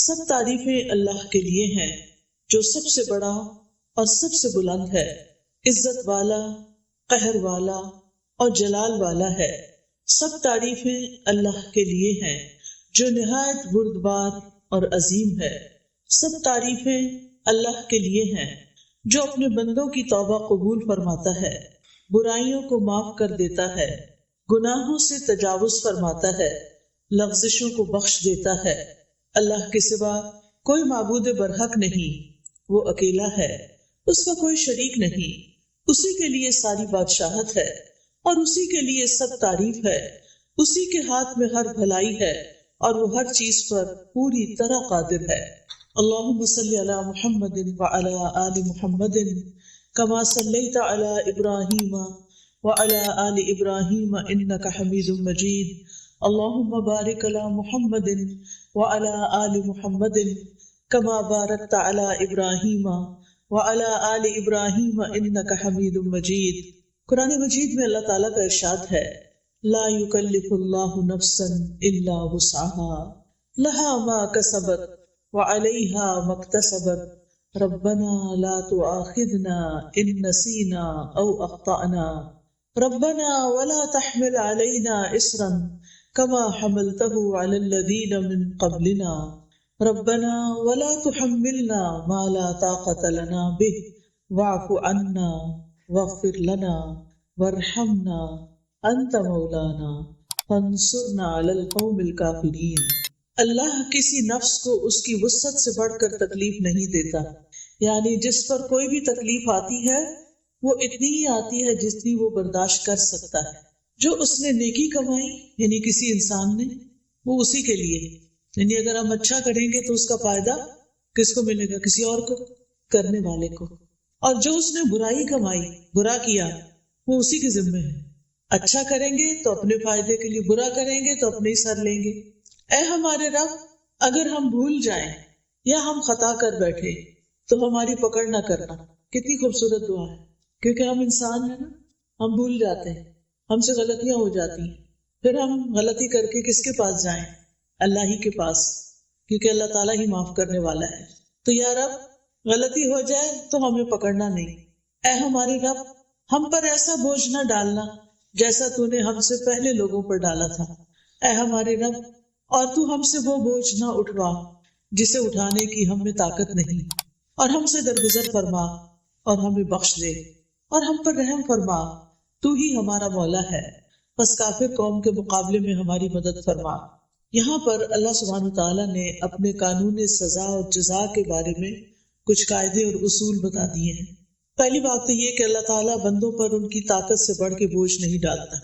سب تعریفیں اللہ کے لیے ہیں جو سب سے بڑا اور سب سے بلند ہے، عزت والا، قہر والا اور جلال والا ہے۔ سب تعریفیں اللہ کے لیے ہیں جو نہایت بردبار اور عظیم ہے۔ سب تعریفیں اللہ کے لیے ہیں جو اپنے بندوں کی توبہ قبول فرماتا ہے، برائیوں کو معاف کر دیتا ہے، گناہوں سے تجاوز فرماتا ہے، لغزشوں کو بخش دیتا ہے۔ اللہ کے سوا کوئی معبود برحق نہیں، وہ اکیلا ہے، اس کا کوئی شریک نہیں، اسی کے لیے ساری بادشاہت ہے اور اسی کے لیے سب تعریف ہے۔ اسی کے ہاتھ میں ہر بھلائی ہے اور وہ ہر چیز پر پوری طرح قادر ہے۔ اللہم صلی علی محمد وعلی آل محمد کما صلیت علی ابراہیم وعلی آل ابراہیم انک حمید مجید۔ اللہم بارک علی محمد وعلی آل محمد کما بارکت علی ابراہیم وعلی آل ابراہیم انک حمید مجید۔ قرآن مجید میں اللہ تعالیٰ کا ارشاد ہے، لا یکلف اللہ نفسا الا وسعها لها ما کسبت وعلیہا ما اکتسبت ربنا لا تؤاخذنا ان نسینا او اخطأنا ربنا ولا تحمل علینا اصرا كما حملته على الذين من قبلنا ربنا ولا تحملنا ما لا طاقة لنا به واعف عنا واغفر لنا وارحمنا انت مولانا فانصرنا على القوم الكافرين۔ اللہ کسی نفس کو اس کی وسعت سے بڑھ کر تکلیف نہیں دیتا، یعنی جس پر کوئی بھی تکلیف آتی ہے وہ اتنی ہی آتی ہے جتنی وہ برداشت کر سکتا ہے۔ جو اس نے نیکی کمائی یعنی کسی انسان نے، وہ اسی کے لیے، یعنی اگر ہم اچھا کریں گے تو اس کا فائدہ کس کو ملے گا؟ کسی اور کو، کرنے والے کو۔ اور جو اس نے برائی کمائی، برا کیا، وہ اسی کے ذمہ ہے۔ اچھا کریں گے تو اپنے فائدے کے لیے، برا کریں گے تو اپنے ہی سر لیں گے۔ اے ہمارے رب، اگر ہم بھول جائیں یا ہم خطا کر بیٹھے تو ہماری پکڑ نہ کرنا۔ کتنی خوبصورت دعا ہے، کیونکہ ہم انسان ہیں نا، ہم بھول جاتے ہیں، ہم سے غلطیاں ہو جاتی ہیں، پھر ہم غلطی کر کے کس کے پاس جائیں؟ اللہ ہی کے پاس، کیونکہ اللہ تعالیٰ ہی معاف کرنے والا ہے۔ تو یا رب، غلطی ہو جائے تو ہمیں پکڑنا نہیں۔ اے ہمارے رب، ہم پر ایسا بوجھ نہ ڈالنا جیسا تو نے ہم سے پہلے لوگوں پر ڈالا تھا۔ اے ہمارے رب، اور تو ہم سے وہ بوجھ نہ اٹھوا جسے اٹھانے کی ہم میں طاقت نہیں، اور ہم سے درگزر فرما اور ہمیں بخش دے اور ہم پر رحم فرما، تو ہی ہمارا مولا ہے، پس کافر قوم کے مقابلے میں ہماری مدد فرما۔ یہاں پر اللہ سبحانہ تعالیٰ نے اپنے قانون سزا اور جزا کے بارے میں کچھ قاعدے اور اصول بتا دیے ہیں۔ پہلی بات تو یہ کہ اللہ تعالیٰ بندوں پر ان کی طاقت سے بڑھ کے بوجھ نہیں ڈالتا۔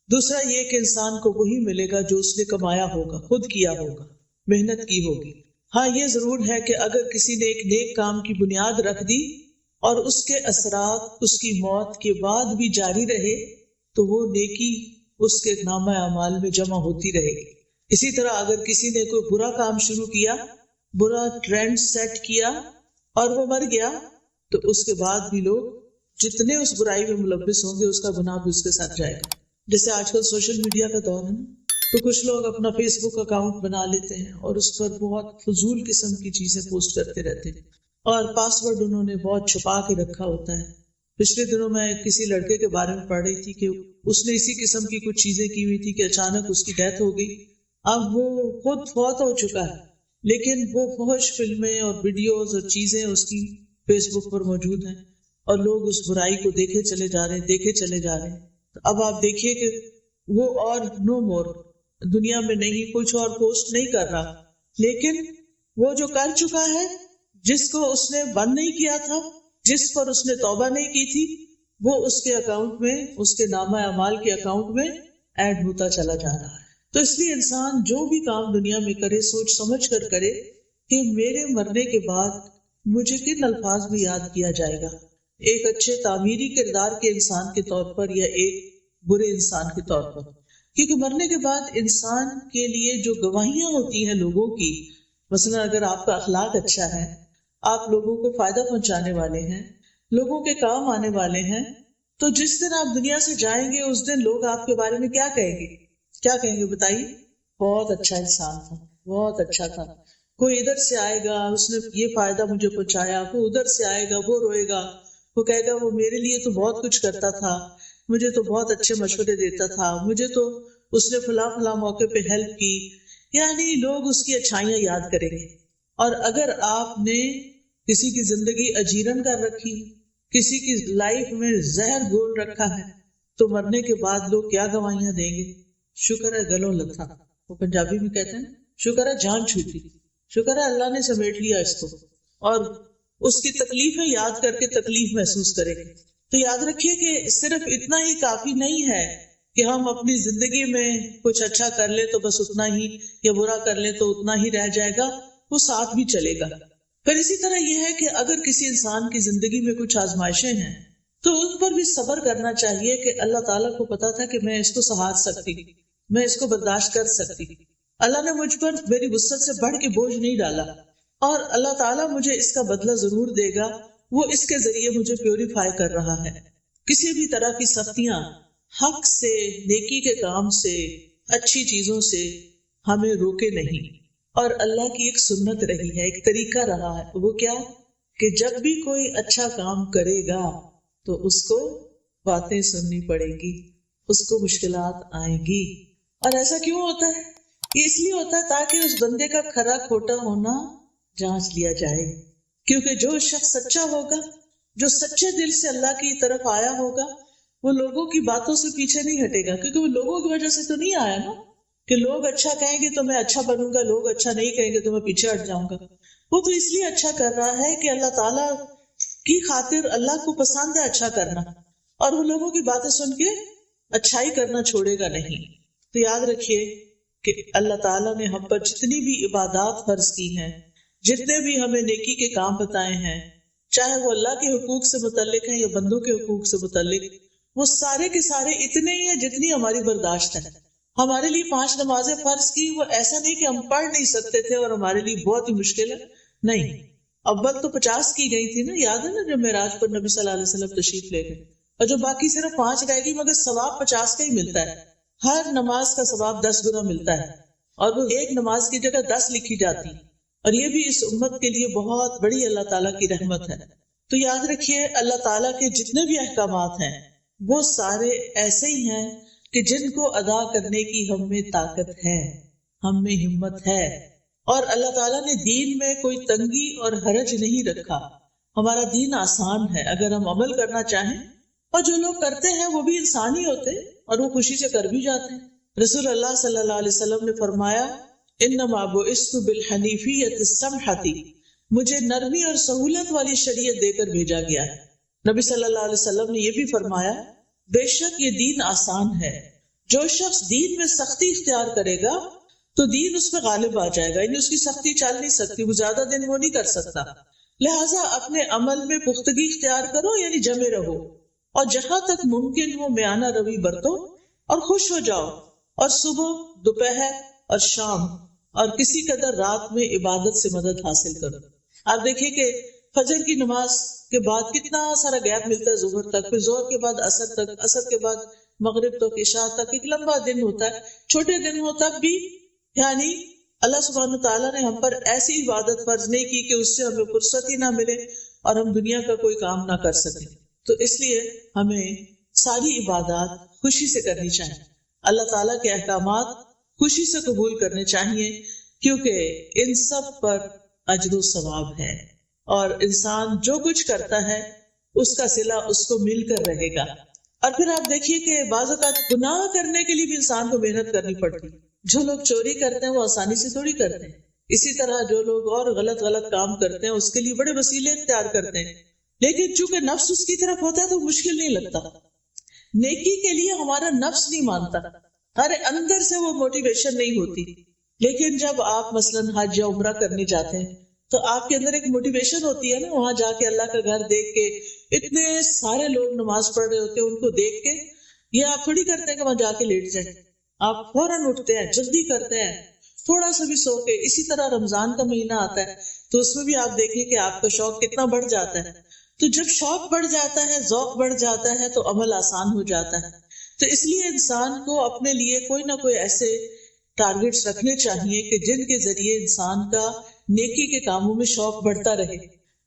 دوسرا یہ کہ انسان کو وہی ملے گا جو اس نے کمایا ہوگا، خود کیا ہوگا، محنت کی ہوگی۔ ہاں یہ ضرور ہے کہ اگر کسی نے ایک نیک کام کی بنیاد رکھ دی اور اس کے اثرات اس کی موت کے بعد بھی جاری رہے تو وہ نیکی اس کے نامہ اعمال میں جمع ہوتی رہے گی۔ اسی طرح اگر کسی نے کوئی برا کام شروع کیا، برا ٹرینڈ سیٹ کیا اور وہ مر گیا تو اس کے بعد بھی لوگ جتنے اس برائی میں ملوث ہوں گے اس کا گناہ بھی اس کے ساتھ جائے گا۔ جیسے آج کل سوشل میڈیا کا دور ہے تو کچھ لوگ اپنا فیس بک اکاؤنٹ بنا لیتے ہیں اور اس پر بہت فضول قسم کی چیزیں پوسٹ کرتے رہتے ہیں، اور پاسورڈ انہوں نے بہت چھپا کے رکھا ہوتا ہے۔ پچھلے دنوں میں کسی لڑکے کے بارے میں پڑھ رہی تھی کہ اس نے اسی قسم کی کچھ چیزیں کی ہوئی تھی کہ اچانک اس کی ڈیتھ ہو گئی۔ اب وہ خود فوت ہو چکا ہے لیکن وہ فحش فلمیں اور ویڈیوز اور چیزیں اس کی فیس بک پر موجود ہیں اور لوگ اس برائی کو دیکھے چلے جا رہے ہیں، دیکھے چلے جا رہے ہیں۔ تو اب آپ دیکھیے کہ وہ اور نو مور دنیا میں نہیں، کچھ اور پوسٹ نہیں کر رہا، لیکن وہ جو کر چکا ہے، جس کو اس نے بند نہیں کیا تھا، جس پر اس نے توبہ نہیں کی تھی، وہ اس کے اکاؤنٹ میں، اس کے نامہ اعمال کے اکاؤنٹ میں ایڈ ہوتا چلا جا رہا ہے۔ تو اس لیے انسان جو بھی کام دنیا میں کرے سوچ سمجھ کر کرے کہ میرے مرنے کے بعد مجھے کن الفاظ میں یاد کیا جائے گا، ایک اچھے تعمیری کردار کے انسان کے طور پر یا ایک برے انسان کے طور پر۔ کیونکہ مرنے کے بعد انسان کے لیے جو گواہیاں ہوتی ہیں لوگوں کی، مثلا اگر آپ کا اخلاق اچھا ہے، آپ لوگوں کو فائدہ پہنچانے والے ہیں، لوگوں کے کام آنے والے ہیں، تو جس دن آپ دنیا سے جائیں گے اس دن لوگ آپ کے بارے میں کیا کہیں گے؟ کیا کہیں گے بتائیے؟ بہت اچھا انسان تھا، بہت اچھا تھا، کوئی ادھر سے آئے گا اس نے یہ فائدہ مجھے پہنچایا، کوئی ادھر سے آئے گا وہ روئے گا، وہ کہے گا وہ میرے لیے تو بہت کچھ کرتا تھا، مجھے تو بہت اچھے مشورے دیتا تھا، مجھے تو اس نے فلاں فلاں موقع پہ ہیلپ کی. یعنی لوگ اس کی اچھائیاں یاد کریں گے. اور اگر آپ نے کسی کی زندگی اجیرن کر رکھی، کسی کی لائف میں زہر گھول رکھا ہے، تو مرنے کے بعد لوگ کیا گواہیاں دیں گے؟ شکر ہے گلوں لتھا، وہ پنجابی میں کہتے ہیں شکر ہے جان چھوٹی، شکر ہے اللہ نے سمیٹ لیا اس کو، اور اس کی تکلیفیں یاد کر کے تکلیف محسوس کریں گے. تو یاد رکھیے کہ صرف اتنا ہی کافی نہیں ہے کہ ہم اپنی زندگی میں کچھ اچھا کر لیں تو بس اتنا ہی، یا برا کر لیں تو اتنا ہی رہ جائے گا، وہ ساتھ بھی چلے گا. پھر اسی طرح یہ ہے کہ اگر کسی انسان کی زندگی میں کچھ آزمائشیں ہیں تو ان پر بھی صبر کرنا چاہیے کہ اللہ تعالیٰ کو پتا تھا کہ میں اس کو سہار سکتی، میں اس کو برداشت کر سکتی. اللہ نے مجھ پر میری وسعت سے بڑھ کے بوجھ نہیں ڈالا، اور اللہ تعالیٰ مجھے اس کا بدلہ ضرور دے گا، وہ اس کے ذریعے مجھے پیوریفائی کر رہا ہے. کسی بھی طرح کی سختیاں حق سے، نیکی کے کام سے، اچھی چیزوں سے ہمیں روکے نہیں. اور اللہ کی ایک سنت رہی ہے، ایک طریقہ رہا ہے، وہ کیا کہ جب بھی کوئی اچھا کام کرے گا تو اس کو باتیں سننی پڑے گی، اس کو مشکلات آئیں گی. اور ایسا کیوں ہوتا ہے؟ یہ اس لیے ہوتا ہے تاکہ اس بندے کا کھرا کھوٹا ہونا جانچ لیا جائے. کیونکہ جو شخص سچا ہوگا، جو سچے دل سے اللہ کی طرف آیا ہوگا، وہ لوگوں کی باتوں سے پیچھے نہیں ہٹے گا. کیونکہ وہ لوگوں کی وجہ سے تو نہیں آیا نا کہ لوگ اچھا کہیں گے تو میں اچھا بنوں گا، لوگ اچھا نہیں کہیں گے تو میں پیچھے ہٹ جاؤں گا. وہ تو اس لیے اچھا کر رہا ہے کہ اللہ تعالیٰ کی خاطر اللہ کو پسند ہے اچھا کرنا، اور وہ لوگوں کی باتیں سن کے اچھائی کرنا چھوڑے گا نہیں. تو یاد رکھیے کہ اللہ تعالیٰ نے ہم پر جتنی بھی عبادات فرض کی ہیں، جتنے بھی ہمیں نیکی کے کام بتائے ہیں، چاہے وہ اللہ کے حقوق سے متعلق ہیں یا بندوں کے حقوق سے متعلق، وہ سارے کے سارے اتنے ہی ہیں جتنی ہماری برداشت ہے. ہمارے لیے 5 نمازیں فرض کی، وہ ایسا نہیں کہ ہم پڑھ نہیں سکتے تھے اور ہمارے لیے بہت ہی مشکل ہے، نہیں. اول تو 50 کی گئی تھی نا، یاد ہے نا جب معراج پر نبی صلی اللہ علیہ وسلم تشریف لے گئے، اور جو باقی صرف 5 رہ گئی، مگر ثواب 50 کا ہی ملتا ہے. ہر نماز کا ثواب 10 گنا ملتا ہے، اور وہ ایک نماز کی جگہ 10 لکھی جاتی، اور یہ بھی اس امت کے لیے بہت بڑی اللہ تعالیٰ کی رحمت ہے. تو یاد رکھیے اللہ تعالیٰ کے جتنے بھی احکامات ہیں وہ سارے ایسے ہی ہیں کہ جن کو ادا کرنے کی ہم میں طاقت ہے، ہم میں ہمت ہے. اور اللہ تعالیٰ نے دین میں کوئی تنگی اور حرج نہیں رکھا. ہمارا دین آسان ہے اگر ہم عمل کرنا چاہیں، اور جو لوگ کرتے ہیں وہ بھی انسان ہی ہوتے اور وہ خوشی سے کر بھی جاتے ہیں. رسول اللہ صلی اللہ علیہ وسلم نے فرمایا انما بعثت بالحنیفیۃ السمحۃ، مجھے نرمی اور سہولت والی شریعت دے کر بھیجا گیا ہے. نبی صلی اللہ علیہ وسلم نے یہ بھی فرمایا بے شک یہ دین آسان ہے، جو شخص دین میں سختی اختیار کرے گا تو دین اس پہ غالب آ جائے گا، یعنی اس کی سختی چل نہیں سکتی، وہ زیادہ دن وہ نہیں کر سکتا. لہٰذا اپنے عمل میں پختگی اختیار کرو، یعنی جمے رہو، اور جہاں تک ممکن ہو میانہ روی برتو، اور خوش ہو جاؤ، اور صبح، دوپہر اور شام اور کسی قدر رات میں عبادت سے مدد حاصل کرو. آپ دیکھیے کہ فجر کی نماز کے بعد کتنا سارا گیپ ملتا ہے ظہر تک، پھر ظہر کے بعد عصر تک، عصر کے بعد مغرب تک، عشاء تک، ایک لمبا دن ہوتا ہے. چھوٹے دن ہو تب بھی یعنی اللہ سبحانہ تعالیٰ نے ہم پر ایسی عبادت فرض نہیں کی کہ اس سے ہمیں فرصت ہی نہ ملے اور ہم دنیا کا کوئی کام نہ کر سکیں. تو اس لیے ہمیں ساری عبادات خوشی سے کرنی چاہیے، اللہ تعالیٰ کے احکامات خوشی سے قبول کرنے چاہیے، کیونکہ ان سب پر اجر و ثواب ہے، اور انسان جو کچھ کرتا ہے اس کا صلہ اس کو مل کر رہے گا. اور پھر آپ دیکھیے کہ بعض اوقات گناہ کرنے کے لیے بھی انسان کو محنت کرنی پڑتی. جو لوگ چوری کرتے ہیں وہ آسانی سے تھوڑی کرتے ہیں، اسی طرح جو لوگ اور غلط کام کرتے ہیں اس کے لیے بڑے وسیلے اختیار کرتے ہیں، لیکن چونکہ نفس اس کی طرف ہوتا ہے تو مشکل نہیں لگتا. نیکی کے لیے ہمارا نفس نہیں مانتا، ہمارے اندر سے وہ موٹیویشن نہیں ہوتی. لیکن جب آپ مثلاً حج یا عمرہ کرنے جاتے ہیں تو آپ کے اندر ایک موٹیویشن ہوتی ہے نا، وہاں جا کے اللہ کا گھر دیکھ کے اتنے سارے لوگ نماز پڑھ رہے ہوتے ہیں، ان کو دیکھ کے یہ آپ تھوڑی کرتے ہیں کہ وہاں جا کے لیٹ جائیں، آپ فوراً اٹھتے ہیں، جلدی کرتے ہیں، تھوڑا سا بھی سو کے. اسی طرح رمضان کا مہینہ آتا ہے تو اس میں بھی آپ دیکھیں کہ آپ کا شوق کتنا بڑھ جاتا ہے. تو جب شوق بڑھ جاتا ہے، ذوق بڑھ جاتا ہے، تو عمل آسان ہو جاتا ہے. تو اس لیے انسان کو اپنے لیے کوئی نہ کوئی ایسے ٹارگٹس رکھنے چاہیے کہ جن کے ذریعے انسان کا نیکی کے کاموں میں شوق بڑھتا رہے.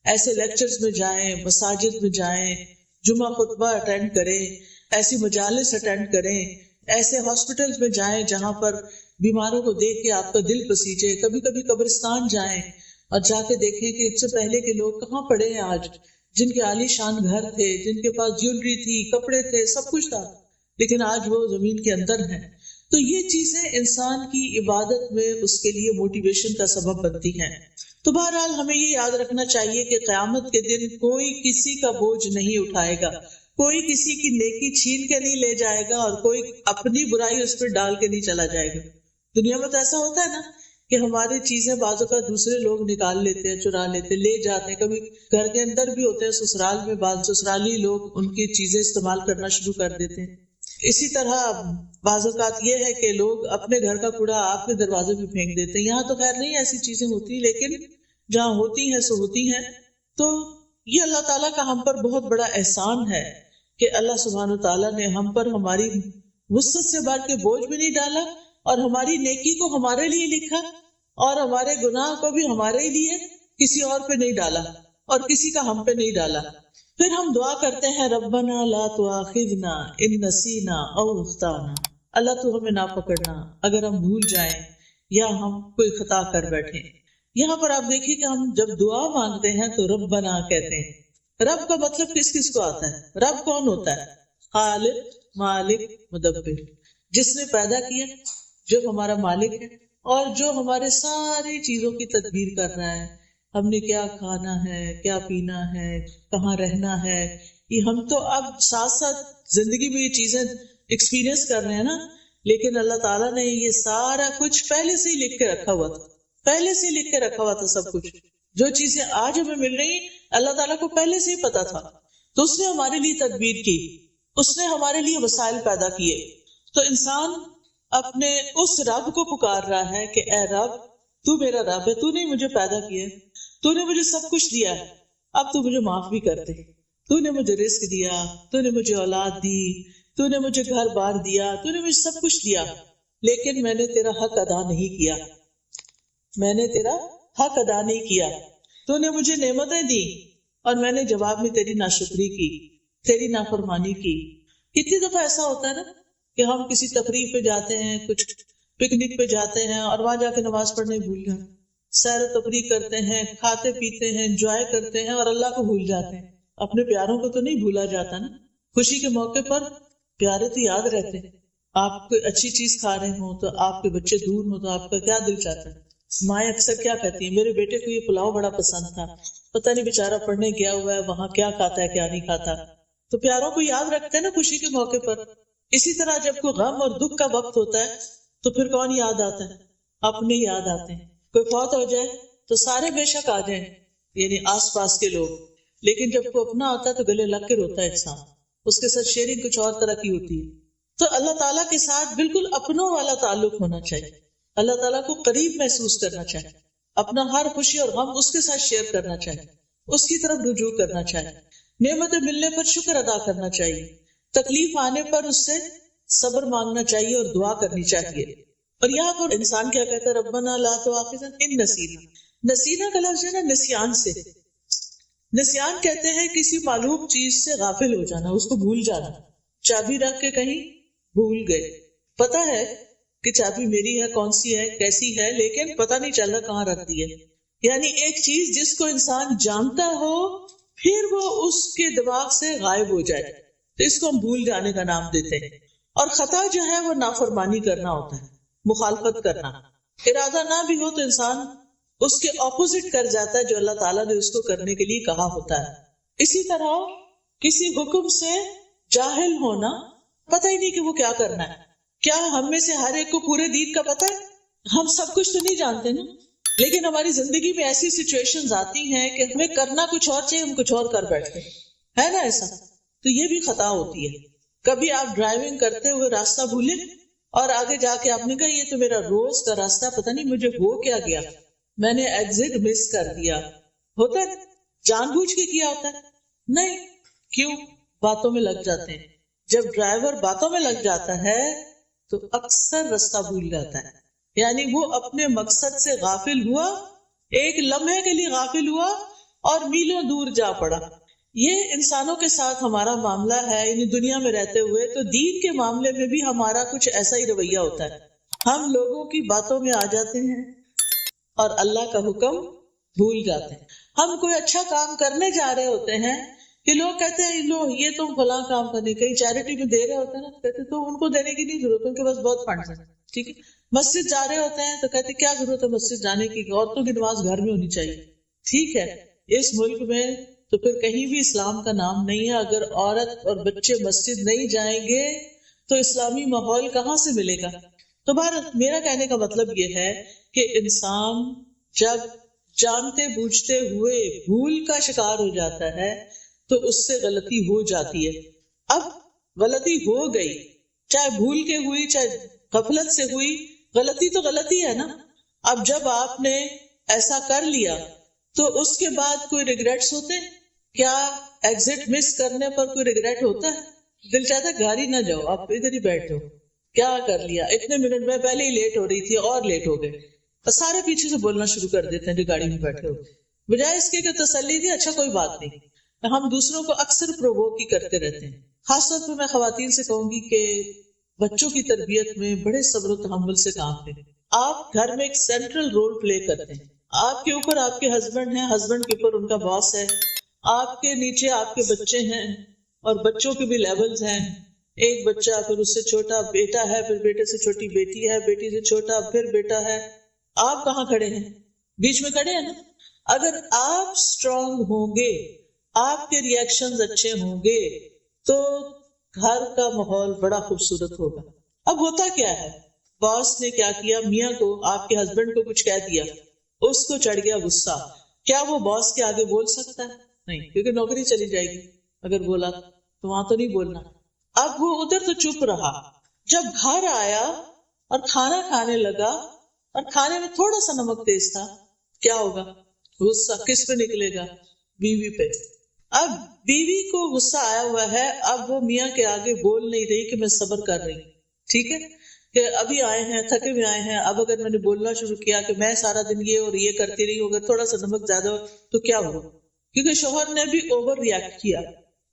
ایسے لیکچرز میں جائیں، مساجد میں جائیں، جمعہ خطبہ اٹینڈ کریں، ایسی مجالس اٹینڈ کریں، ایسے ہاسپٹلز میں جائیں جہاں پر بیماروں کو دیکھ کے آپ کا دل پسیجے. کبھی کبھی قبرستان جائیں اور جا کے دیکھیں کہ اس سے پہلے کے لوگ کہاں پڑے ہیں آج، جن کے عالی شان گھر تھے، جن کے پاس جیولری تھی، کپڑے تھے، سب کچھ تھا، لیکن آج وہ زمین کے اندر ہیں. تو یہ چیزیں انسان کی عبادت میں اس کے لیے موٹیویشن کا سبب بنتی ہیں. تو بہرحال ہمیں یہ یاد رکھنا چاہیے کہ قیامت کے دن کوئی کسی کا بوجھ نہیں اٹھائے گا، کوئی کسی کی نیکی چھین کے نہیں لے جائے گا، اور کوئی اپنی برائی اس پہ ڈال کے نہیں چلا جائے گا. دنیا میں تو ایسا ہوتا ہے نا کہ ہماری چیزیں بعض اوقات دوسرے لوگ نکال لیتے ہیں، چرا لیتے ہیں، لے جاتے ہیں. کبھی گھر کے اندر بھی ہوتے ہیں، سسرال میں بعض سسرالی لوگ ان کی چیزیں استعمال کرنا شروع کر دیتے ہیں. اسی طرح بعض اوقات یہ ہے کہ لوگ اپنے گھر کا کوڑا آپ کے دروازے پہ پھینک دیتے ہیں. یہاں تو خیر نہیں ایسی چیزیں ہوتی، لیکن جہاں ہوتی ہیں سو ہوتی ہیں. تو یہ اللہ تعالیٰ کا ہم پر بہت بڑا احسان ہے کہ اللہ سبحانہ تعالیٰ نے ہم پر ہماری وسعت سے بڑھ کے بوجھ بھی نہیں ڈالا، اور ہماری نیکی کو ہمارے لیے لکھا، اور ہمارے گناہ کو بھی ہمارے لیے، کسی اور پہ نہیں ڈالا، اور کسی کا ہم پہ نہیں ڈالا. پھر ہم دعا کرتے ہیں ربنا لا تؤاخذنا ان نسینا او اخطانا. اللہ تو ہمیں نہ پکڑنا اگر ہم بھول جائیں یا ہم کوئی خطا کر بیٹھیں. یہاں پر آپ دیکھیے کہ ہم جب دعا مانگتے ہیں تو ربنا کہتے ہیں. رب کا مطلب کس کس کو آتا ہے؟ رب کون ہوتا ہے؟ خالق، مالک، مدبر، جس نے پیدا کیا، جو ہمارا مالک ہے، اور جو ہمارے ساری چیزوں کی تدبیر کر رہا ہے. ہم نے کیا کھانا ہے، کیا پینا ہے، کہاں رہنا ہے، یہ ہم تو اب ساتھ ساتھ زندگی میں یہ چیزیں ایکسپیرئنس کر رہے ہیں نا، لیکن اللہ تعالیٰ نے یہ سارا کچھ پہلے سے ہی لکھ کے رکھا ہوا تھا. پہلے سے ہی لکھ کے رکھا ہوا تھا سب کچھ. جو چیزیں آج ہمیں مل رہی اللہ تعالیٰ کو پہلے سے ہی پتا تھا. تو اس نے ہمارے لیے تدبیر کی، اس نے ہمارے لیے وسائل پیدا کیے. تو انسان اپنے اس رب کو پکار رہا ہے کہ اے رب، تو میرا رب ہے، تو نے مجھے پیدا کیا، تو نے مجھے سب کچھ دیا ہے، اب تو مجھے معاف بھی کر دے. تو نے مجھے رزق دیا، تو نے مجھے اولاد دی، تو نے مجھے گھر بار دیا، تو نے مجھے سب کچھ دیا، لیکن میں نے تیرا حق ادا نہیں کیا. میں نے تیرا حق ادا نہیں کیا. تو نے مجھے نعمتیں دی اور میں نے جواب میں تیری ناشکری کی، تیری نافرمانی کی. کتنی دفعہ ایسا ہوتا ہے نا کہ ہم کسی تقریب پہ جاتے ہیں، کچھ پکنک پہ جاتے ہیں اور وہاں جا کے نماز پڑھنے بھول جائیں، سیر و تفریح کرتے ہیں، کھاتے پیتے ہیں، انجوائے کرتے ہیں، اور اللہ کو بھول جاتے ہیں. اپنے پیاروں کو تو نہیں بھولا جاتا نا. خوشی کے موقع پر پیارے تو یاد رہتے ہیں. آپ کوئی اچھی چیز کھا رہے ہوں تو آپ کے بچے دور ہوں تو آپ کا کیا دل چاہتا ہے؟ مائیں اکثر کیا کہتی ہیں، میرے بیٹے کو یہ پلاؤ بڑا پسند تھا، پتہ نہیں بیچارہ پڑھنے گیا ہوا ہے وہاں کیا کھاتا ہے کیا نہیں کھاتا. تو پیاروں کو یاد رکھتے ہیں نا خوشی کے موقع پر. اسی طرح جب کوئی غم اور دکھ کا وقت ہوتا ہے تو پھر کون یاد آتا ہے؟ اپنے یاد آتے ہیں. کوئی فوت ہو جائے تو سارے بے شک آ جائیں، یعنی آس پاس کے لوگ، لیکن جب کوئی اپنا ہوتا ہے تو گلے لگ کے روتا ہے انسان. اس کے ساتھ شیئرنگ کچھ اور طرح کی ہوتی ہے. تو اللہ تعالیٰ کے ساتھ بالکل اپنوں والا تعلق ہونا چاہیے. اللہ تعالیٰ کو قریب محسوس کرنا چاہیے، اپنا ہر خوشی اور غم اس کے ساتھ شیئر کرنا چاہیے، اس کی طرف رجوع کرنا چاہیے. نعمتیں ملنے پر شکر ادا کرنا چاہیے، تکلیف آنے پر اس سے صبر مانگنا چاہیے اور دعا کرنی چاہیے. اور یہاں پر انسان کیا کہتا ہے؟ ربنا لا تؤاخذنا ان نسینا. نسینا کا لفظ ہے نا نسیان سے. نسیان کہتے ہیں کسی معلوم چیز سے غافل ہو جانا، اس کو بھول جانا. چابی رکھ کے کہیں بھول گئے، پتا ہے کہ چابی میری ہے، کون سی ہے، کیسی ہے، لیکن پتہ نہیں چل رہا کہاں رکھ دی ہے. یعنی ایک چیز جس کو انسان جانتا ہو پھر وہ اس کے دماغ سے غائب ہو جائے، تو اس کو ہم بھول جانے کا نام دیتے ہیں. اور خطا جو ہے وہ نافرمانی کرنا ہوتا ہے، مخالفت کرنا. ارادہ نہ بھی ہو تو انسان اس کے اپوزٹ کر جاتا ہے جو اللہ تعالیٰ نے اس کو کرنے کے لیے کہا ہوتا ہے. اسی طرح کسی حکم سے جاہل ہونا، پتہ ہی نہیں کہ وہ کیا کرنا ہے. کیا ہم میں سے ہر ایک کو پورے دین کا پتہ ہے؟ ہم سب کچھ تو نہیں جانتے نا، لیکن ہماری زندگی میں ایسی سچویشنز آتی ہیں کہ ہمیں کرنا کچھ اور چاہیے، ہم کچھ اور کر بیٹھتے ہیں نا ایسا. تو یہ بھی خطا ہوتی ہے. کبھی آپ ڈرائیونگ کرتے ہوئے راستہ بھولے اور آگے جا کے آپ نے کہا یہ تو میرا روز کا راستہ، پتہ نہیں مجھے ہو کیا گیا، میں نے ایگزٹ مس کر دیا. ہوتا ہے جان بوجھ کے کیا ہوتا ہے؟ نہیں. کیوں؟ باتوں میں لگ جاتے ہیں. جب ڈرائیور باتوں میں لگ جاتا ہے تو اکثر راستہ بھول جاتا ہے. یعنی وہ اپنے مقصد سے غافل ہوا، ایک لمحے کے لیے غافل ہوا اور میلوں دور جا پڑا۔ یہ انسانوں کے ساتھ ہمارا معاملہ ہے، یعنی دنیا میں رہتے ہوئے، تو دین کے معاملے میں بھی ہمارا کچھ ایسا ہی رویہ ہوتا ہے۔ ہم لوگوں کی باتوں میں آ جاتے ہیں اور اللہ کا حکم بھول جاتے ہیں۔ ہم کوئی اچھا کام کرنے جا رہے ہوتے ہیں کہ لوگ کہتے ہیں لو یہ تم فلاں کام کرنے، کہیں چیریٹی میں دے رہے ہوتے ہیں نا، کہتے تو ان کو دینے کی نہیں ضرورت، ان کے پاس بہت فنڈز ہیں، ٹھیک ہے۔ مسجد جا رہے ہوتے ہیں تو کہتے کیا ضرورت ہے مسجد جانے کی، عورتوں کی نماز گھر میں ہونی چاہیے، ٹھیک ہے۔ اس ملک میں تو پھر کہیں بھی اسلام کا نام نہیں ہے۔ اگر عورت اور بچے مسجد نہیں جائیں گے تو اسلامی ماحول کہاں سے ملے گا؟ تو میرا کہنے کا مطلب یہ ہے کہ انسان جب جانتے بوجھتے ہوئے بھول کا شکار ہو جاتا ہے تو اس سے غلطی ہو جاتی ہے۔ اب غلطی ہو گئی، چاہے بھول کے ہوئی چاہے غفلت سے ہوئی، غلطی تو غلطی ہے نا۔ اب جب آپ نے ایسا کر لیا تو اس کے بعد کوئی ریگریٹس ہوتے ہیں کیا؟ ایگزٹ مس کرنے پر کوئی ریگریٹ ہوتا ہے؟ دل چاہتا ہے گھر ہی نہ جاؤ، آپ ادھر ہی بیٹھ جاؤ، کیا کر لیا، اتنے منٹ میں پہلے ہی لیٹ ہو رہی تھی اور لیٹ ہو گئے، سارے پیچھے سے بولنا شروع کر دیتے ہیں جو گاڑی میں بیٹھے ہوتے، بجائے اس کے کہ تسلی دی اچھا کوئی بات نہیں۔ ہم دوسروں کو اکثر پرووک ہی کرتے رہتے ہیں۔ خاص طور پہ میں خواتین سے کہوں گی کہ بچوں کی تربیت میں بڑے صبر و تحمل سے کام لیں۔ آپ گھر میں ایک سینٹرل رول پلے کرتے ہیں، آپ کے اوپر آپ کے ہسبینڈ ہیں، ہسبینڈ کے اوپر ان کا باس ہے، آپ کے نیچے آپ کے بچے ہیں اور بچوں کے بھی لیولز ہیں، ایک بچہ، پھر اس سے چھوٹا بیٹا ہے، پھر بیٹے سے چھوٹی بیٹی ہے، بیٹی سے چھوٹا پھر بیٹا ہے۔ آپ کہاں کھڑے ہیں؟ بیچ میں کھڑے ہیں نا۔ اگر آپ اسٹرانگ ہوں گے، آپ کے ری ایکشنز اچھے ہوں گے تو گھر کا ماحول بڑا خوبصورت ہوگا۔ اب ہوتا کیا ہے، باس نے کیا کیا، میاں کو، آپ کے ہسبینڈ کو کچھ کہہ دیا، اس کو چڑھ گیا غصہ۔ کیا وہ باس کے آگے بول سکتا ہے؟ نہیں، کیونکہ نوکری چلی جائے گی اگر بولا تو وہاں تو نہیں بولنا۔ اب وہ ادھر تو چپ رہا، جب گھر آیا اور کھانا کھانے لگا اور کھانے میں تھوڑا سا نمک تیز تھا، کیا ہوگا؟ غصہ کس پہ نکلے گا؟ بیوی پہ۔ اب بیوی کو غصہ آیا ہوا ہے، اب وہ میاں کے آگے بول نہیں رہی کہ میں صبر کر رہی ہوں، ٹھیک ہے، کہ ابھی آئے ہیں، تھکے ہوئے آئے ہیں، اب اگر میں نے بولنا شروع کیا کہ میں سارا دن یہ اور یہ کرتی رہی ہوں، اگر تھوڑا سا نمک زیادہ ہو تو کیا ہوا؟ کیونکہ شوہر نے بھی اوور ریئیکٹ کیا،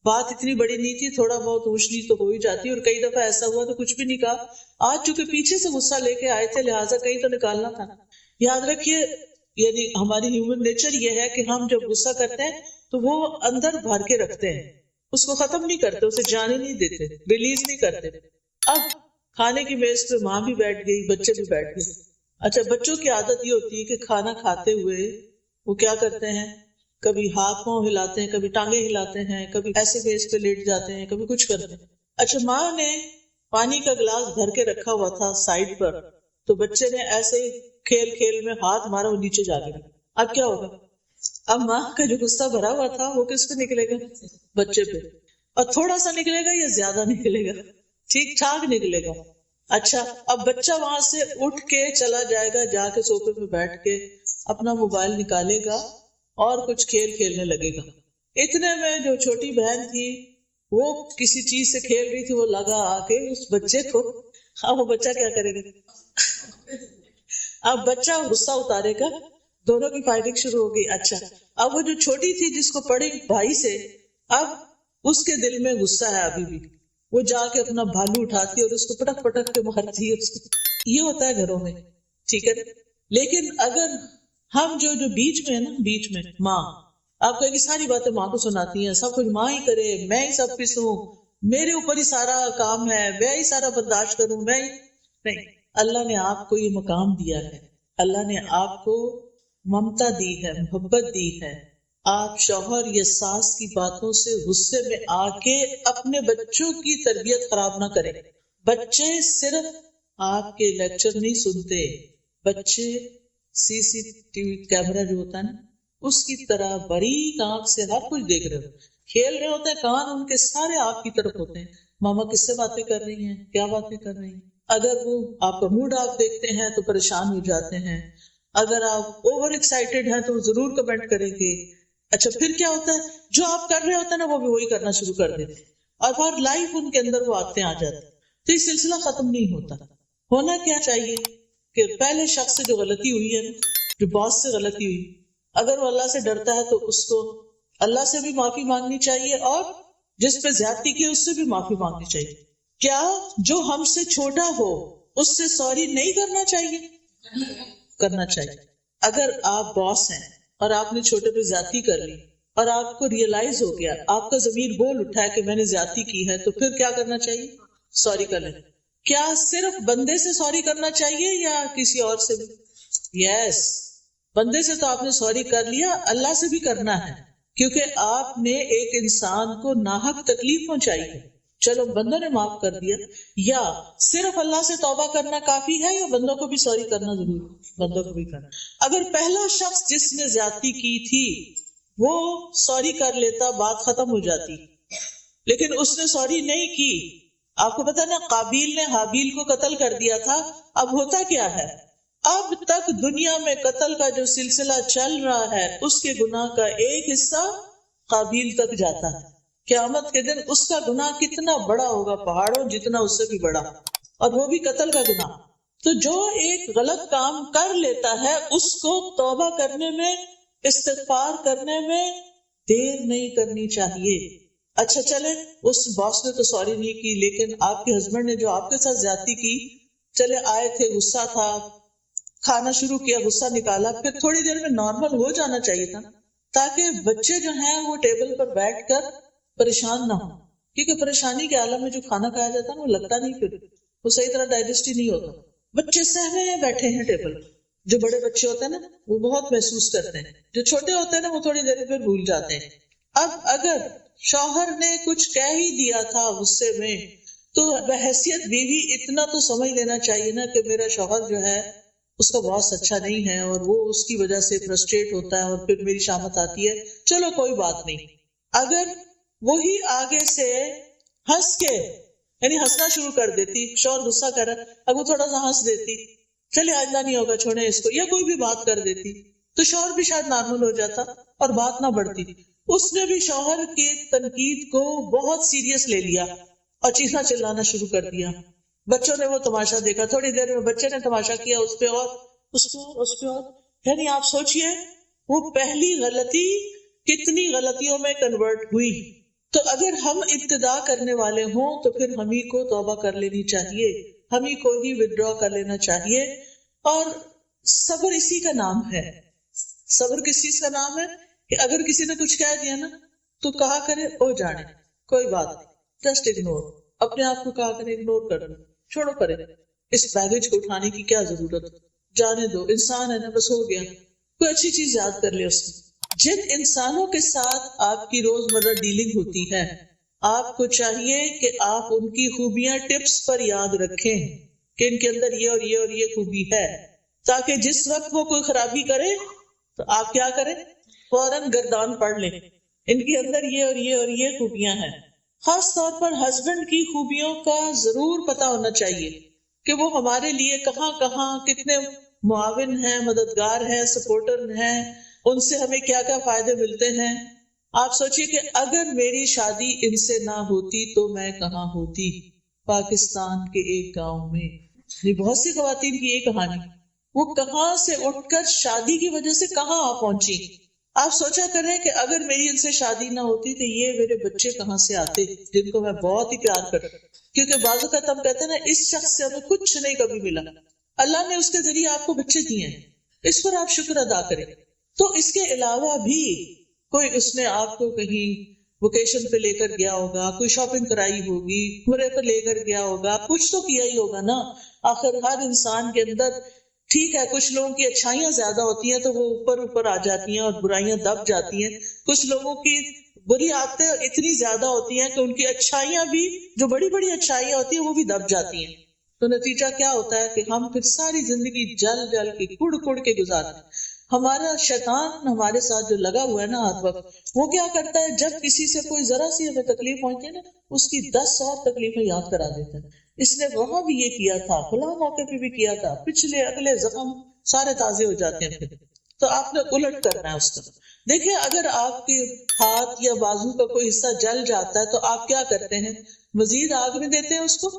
بات اتنی بڑی نہیں تھی، تھوڑا بہت اونچ نیچ تو ہو ہی جاتی، اور کئی دفعہ ایسا ہوا تو کچھ بھی نہیں کہا۔ آج چونکہ پیچھے سے غصہ لے کے آئے تھے لہٰذا کہیں تو نکالنا تھا۔ یاد رکھیے، یعنی ہماری ہیومن نیچر یہ ہے کہ ہم جب غصہ کرتے ہیں تو وہ اندر بھر کے رکھتے ہیں، اس کو ختم نہیں کرتے، اسے جانے نہیں دیتے، ریلیز نہیں کرتے۔ اب کھانے کی میز پہ ماں بھی بیٹھ گئی، بچے بھی بیٹھ گئے۔ اچھا، بچوں کی عادت یہ ہوتی ہے کہ کھانا کھاتے ہوئے وہ کیا کرتے ہیں، کبھی ہاتھ پاؤں ہلاتے ہیں، کبھی ٹانگیں ہلاتے ہیں، کبھی ایسے میز پہ لیٹ جاتے ہیں، کبھی کچھ کرتے ہیں۔ اچھا، ماں نے پانی کا گلاس بھر کے رکھا ہوا تھا سائڈ پر، تو بچے نے ایسے ہی کھیل کھیل میں ہاتھ مارا، وہ نیچے جا گیا۔ اب کیا ہوگا؟ اب ماں کا جو غصہ بھرا ہوا تھا وہ کس پہ نکلے گا؟ بچے پہ۔ اور تھوڑا سا نکلے گا یا زیادہ نکلے گا؟ ٹھیک ٹھاک نکلے گا۔ اچھا، اب بچہ وہاں سے اٹھ کے چلا جائے گا، جا کے صوفے پہ بیٹھ کے اپنا موبائل نکالے گا اور کچھ کھیل کھیلنے لگے گا۔ اتنے میں جو چھوٹی بہن تھی وہ کسی چیز سے کھیل رہی تھی، وہ لگا آ کے اس بچے کو، اب وہ بچہ کیا کرے گا؟ اب بچہ غصہ اتارے گا، دونوں کی فائٹنگ شروع ہو گئی۔ اچھا، اب وہ جو چھوٹی تھی جس کو پڑی بھائی سے، اب اس کے دل میں غصہ ہے ابھی بھی، وہ جا کے اپنا بھالو اٹھاتی ہے اور اس کو پٹک پٹک کے مارتی ہے اس کو۔ یہ ہوتا ہے گھروں میں، ٹھیک ہے۔ لیکن اگر ہم جو بیچ میں ہے نا، بیچ میں ماں، آپ کہیں گے ساری باتیں ماں کو سناتی ہیں، سب کچھ ماں ہی کرے، میں ہی سب کچھ ہوں، میرے اوپر ہی سارا کام ہے، میں ہی سارا برداشت کروں، میں ہی نہیں۔ اللہ نے آپ کو یہ مقام دیا ہے، اللہ نے آپ کو ممتا دی ہے، محبت دی ہے۔ آپ شوہر یا ساس کی باتوں سے غصے میں آ کے اپنے بچوں کی تربیت خراب نہ کریں۔ بچے صرف آپ کے لیکچر نہیں سنتے، بچے سی سی ٹی وی کیمرہ جو ہوتا ہے نا، اس کی طرح باریک آنکھ سے ہر کچھ دیکھ رہے ہوتے، کھیل رہے ہوتے ہیں، کان ان کے سارے آپ کی طرف ہوتے ہیں، ماما کس سے باتیں کر رہی ہیں، کیا باتیں کر رہی ہیں۔ اگر وہ آپ کا موڈ آف دیکھتے ہیں تو پریشان ہو جاتے ہیں، اگر آپ اوور ایکسائٹیڈ ہیں تو ضرور کمنٹ کریں گے۔ اچھا، پھر کیا ہوتا ہے، جو آپ کر رہے ہوتے ہیں نا وہ بھی وہی کرنا شروع کر دیتے ہیں، اور ہر لائف ان کے اندر وہ عادتیں آ جاتی ہیں، تو یہ سلسلہ ختم نہیں ہوتا۔ ہونا کیا چاہیے کہ پہلے شخص سے جو غلطی ہوئی ہے نا، جو باس سے غلطی ہوئی، اگر وہ اللہ سے ڈرتا ہے تو اس کو اللہ سے بھی معافی مانگنی چاہیے، اور جس پہ زیادتی کی اس سے بھی معافی مانگنی چاہیے۔ کیا جو ہم سے چھوٹا ہو اس سے سوری نہیں کرنا چاہیے؟ کرنا چاہیے۔ اگر آپ باس ہیں اور آپ نے چھوٹے پہ زیادتی کر لی اور آپ کو ریئلائز ہو گیا، آپ کا ضمیر بول اٹھا ہے کہ میں نے زیادتی کی ہے، تو پھر کیا کرنا چاہیے؟ سوری کر لیں۔ کیا صرف بندے سے سوری کرنا چاہیے یا کسی اور سے بھی؟ یس، بندے سے تو آپ نے سوری کر لیا، اللہ سے بھی کرنا ہے، کیونکہ آپ نے ایک انسان کو ناحق تکلیف پہنچائی ہے۔ چلو بندوں نے معاف کر دیا، یا صرف اللہ سے توبہ کرنا کافی ہے یا بندوں کو بھی سوری کرنا ضروری ہے؟ بندوں کو بھی کرنا۔ اگر پہلا شخص جس نے زیادتی کی تھی وہ سوری کر لیتا، بات ختم ہو جاتی، لیکن اس نے سوری نہیں کی۔ آپ کو پتا نا، قابیل نے حابیل کو قتل کر دیا تھا۔ اب ہوتا کیا ہے، اب تک دنیا میں قتل کا جو سلسلہ چل رہا ہے اس کے گناہ کا ایک حصہ قابیل تک جاتا ہے۔ قیامت کے دن اس کا گناہ کتنا بڑا ہوگا، پہاڑوں جتنا، اس سے بھی بڑا، اور وہ بھی قتل کا گناہ۔ تو جو ایک غلط کام کر لیتا ہے اس کو توبہ کرنے میں، استغفار کرنے میں دیر نہیں کرنی چاہیے۔ اچھا چلے، اس باس نے تو سوری نہیں کی، لیکن آپ کے ہسبینڈ نے جو آپ کے ساتھ زیادتی کی، چلے آئے تھے، غصہ تھا، کھانا شروع کیا، غصہ نکالا، پھر تھوڑی دیر میں نارمل ہو جانا چاہیے تھا، تاکہ بچے جو ہیں وہ ٹیبل پر بیٹھ کر پریشان نہ ہو، کیونکہ پریشانی کے عالم میں جو کھانا کھایا جاتا ہے وہ لگتا نہیں، پھر وہ صحیح طرح ڈائجسٹ ہی نہیں ہوتا۔ بچے سہمے ہیں، بیٹھے ہیں ٹیبل پر۔ جو بڑے بچے ہوتے ہیں نا وہ بہت محسوس کرتے ہیں، جو چھوٹے ہوتے ہیں نا وہ تھوڑی دیر پھر بھول جاتے ہیں۔ اب اگر شوہر نے کچھ کہہ ہی دیا تھا غصے میں، تو بحیثیت بیوی اتنا تو سمجھ لینا چاہیے نا کہ میرا شوہر جو ہے اس کا باس اچھا نہیں ہے، اور وہ اس کی وجہ سے فرسٹریٹ ہوتا ہے اور پھر میری شامت آتی ہے، چلو کوئی بات نہیں۔ اگر وہی آگے سے ہنس کے، یعنی ہنسنا شروع کر دیتی، شوہر غصہ کر رہا ہے، اب وہ تھوڑا سا ہنس دیتی، چلے آئندہ نہیں ہوگا، چھوڑے اس کو، یا کوئی بھی بات کر دیتی، تو شوہر بھی شاید نارمل ہو جاتا اور بات نہ بڑھتی۔ اس نے بھی شوہر کی تنقید کو بہت سیریس لے لیا اور چیخنا چلانا شروع کر دیا۔ بچوں نے وہ تماشا دیکھا، تھوڑی دیر میں بچے نے تماشا کیا اس پہ، اور اس پہ اور اس پہ، اور یعنی آپ سوچئے وہ پہلی غلطی کتنی غلطیوں میں کنورٹ ہوئی۔ تو اگر ہم ابتدا کرنے والے ہوں تو پھر ہم ہی کو توبہ کر لینی چاہیے، ہم ہی کو ہی ودرا کر لینا چاہیے۔ اور صبر اسی کا نام ہے۔ صبر کس چیز کا نام ہے؟ کہ اگر کسی نے کچھ کہہ دیا نا تو کہا کرے او جانے، کوئی بات نہیں، جسٹ اگنور، اپنے آپ کو کہا کرے اگنور کر دو، چھوڑو کرے، اس بیگیج کو اٹھانے کی کیا ضرورت، جانے دو، انسان ہے نا، بس ہو گیا، کوئی اچھی چیز یاد کر لے اس میں۔ جن انسانوں کے ساتھ آپ کی روزمرہ ڈیلنگ ہوتی ہے، آپ کو چاہیے کہ آپ ان کی خوبیاں ٹپس پر یاد رکھیں کہ ان کے اندر یہ اور یہ اور یہ خوبی ہے، تاکہ جس وقت وہ کوئی خرابی کرے تو آپ کیا کریں، فوراً گردان پڑھ لیں، ان کے اندر یہ اور یہ اور یہ خوبیاں ہیں۔ خاص طور پر ہسبینڈ کی خوبیوں کا ضرور پتہ ہونا چاہیے کہ وہ ہمارے لیے کہاں کہاں کتنے معاون ہیں، مددگار ہیں، سپورٹر ہیں، ان سے ہمیں کیا کیا فائدے ملتے ہیں۔ آپ سوچئے کہ اگر میری شادی ان سے نہ ہوتی تو میں کہاں ہوتی، پاکستان کے ایک گاؤں میں۔ یہ بہت سی خواتین کی یہ کہانی، وہ کہاں سے اٹھ کر شادی کی وجہ سے کہاں آ پہنچی۔ آپ سوچا کریں کہ اگر میری ان سے شادی نہ ہوتی تو یہ میرے بچے کہاں سے آتے، جن کو میں بہت ہی پیار کرتا، کیونکہ بعض اوقات ہم کہتے ہیں نا اس شخص سے ہمیں کچھ نہیں کبھی ملا، اللہ نے اس کے ذریعے آپ کو بچے دیے ہیں، اس پر آپ شکر ادا کریں۔ تو اس کے علاوہ بھی کوئی اس نے آپ کو کہیں ویکیشن پہ لے کر گیا ہوگا، کوئی شاپنگ کرائی ہوگی، عمرے پہ لے کر گیا ہوگا، کچھ تو کیا ہی ہوگا نا۔ آخر ہر انسان کے اندر، ٹھیک ہے کچھ لوگوں کی اچھائیاں زیادہ ہوتی ہیں تو وہ اوپر آ جاتی ہیں اور برائیاں دب جاتی ہیں، کچھ لوگوں کی بری عادتیں اتنی زیادہ ہوتی ہیں کہ ان کی اچھائیاں بھی، جو بڑی بڑی اچھائیاں ہوتی ہیں وہ بھی دب جاتی ہیں۔ تو نتیجہ کیا ہوتا ہے کہ ہم پھر ساری زندگی جل جل کے کڑ کے گزارتے ہیں۔ ہمارا شیطان ہمارے ساتھ جو لگا ہوا ہے نا ہر وقت، وہ کیا کرتا ہے، جب کسی سے کوئی ذرا سی ہمیں تکلیف پہنچتی ہے نا، اس کی 10 اور تکلیفیں یاد کرا دیتا ہے، اس نے وہاں بھی یہ کیا تھا، فلاں موقع پہ بھی کیا تھا، پچھلے اگلے زخم سارے تازے ہو جاتے ہیں پھر۔ تو آپ نے الٹ کرنا ہے اس کا۔ دیکھیں اگر آپ کے ہاتھ یا بازو کا کوئی حصہ جل جاتا ہے تو آپ کیا کرتے ہیں، مزید آگ میں دیتے ہیں اس کو،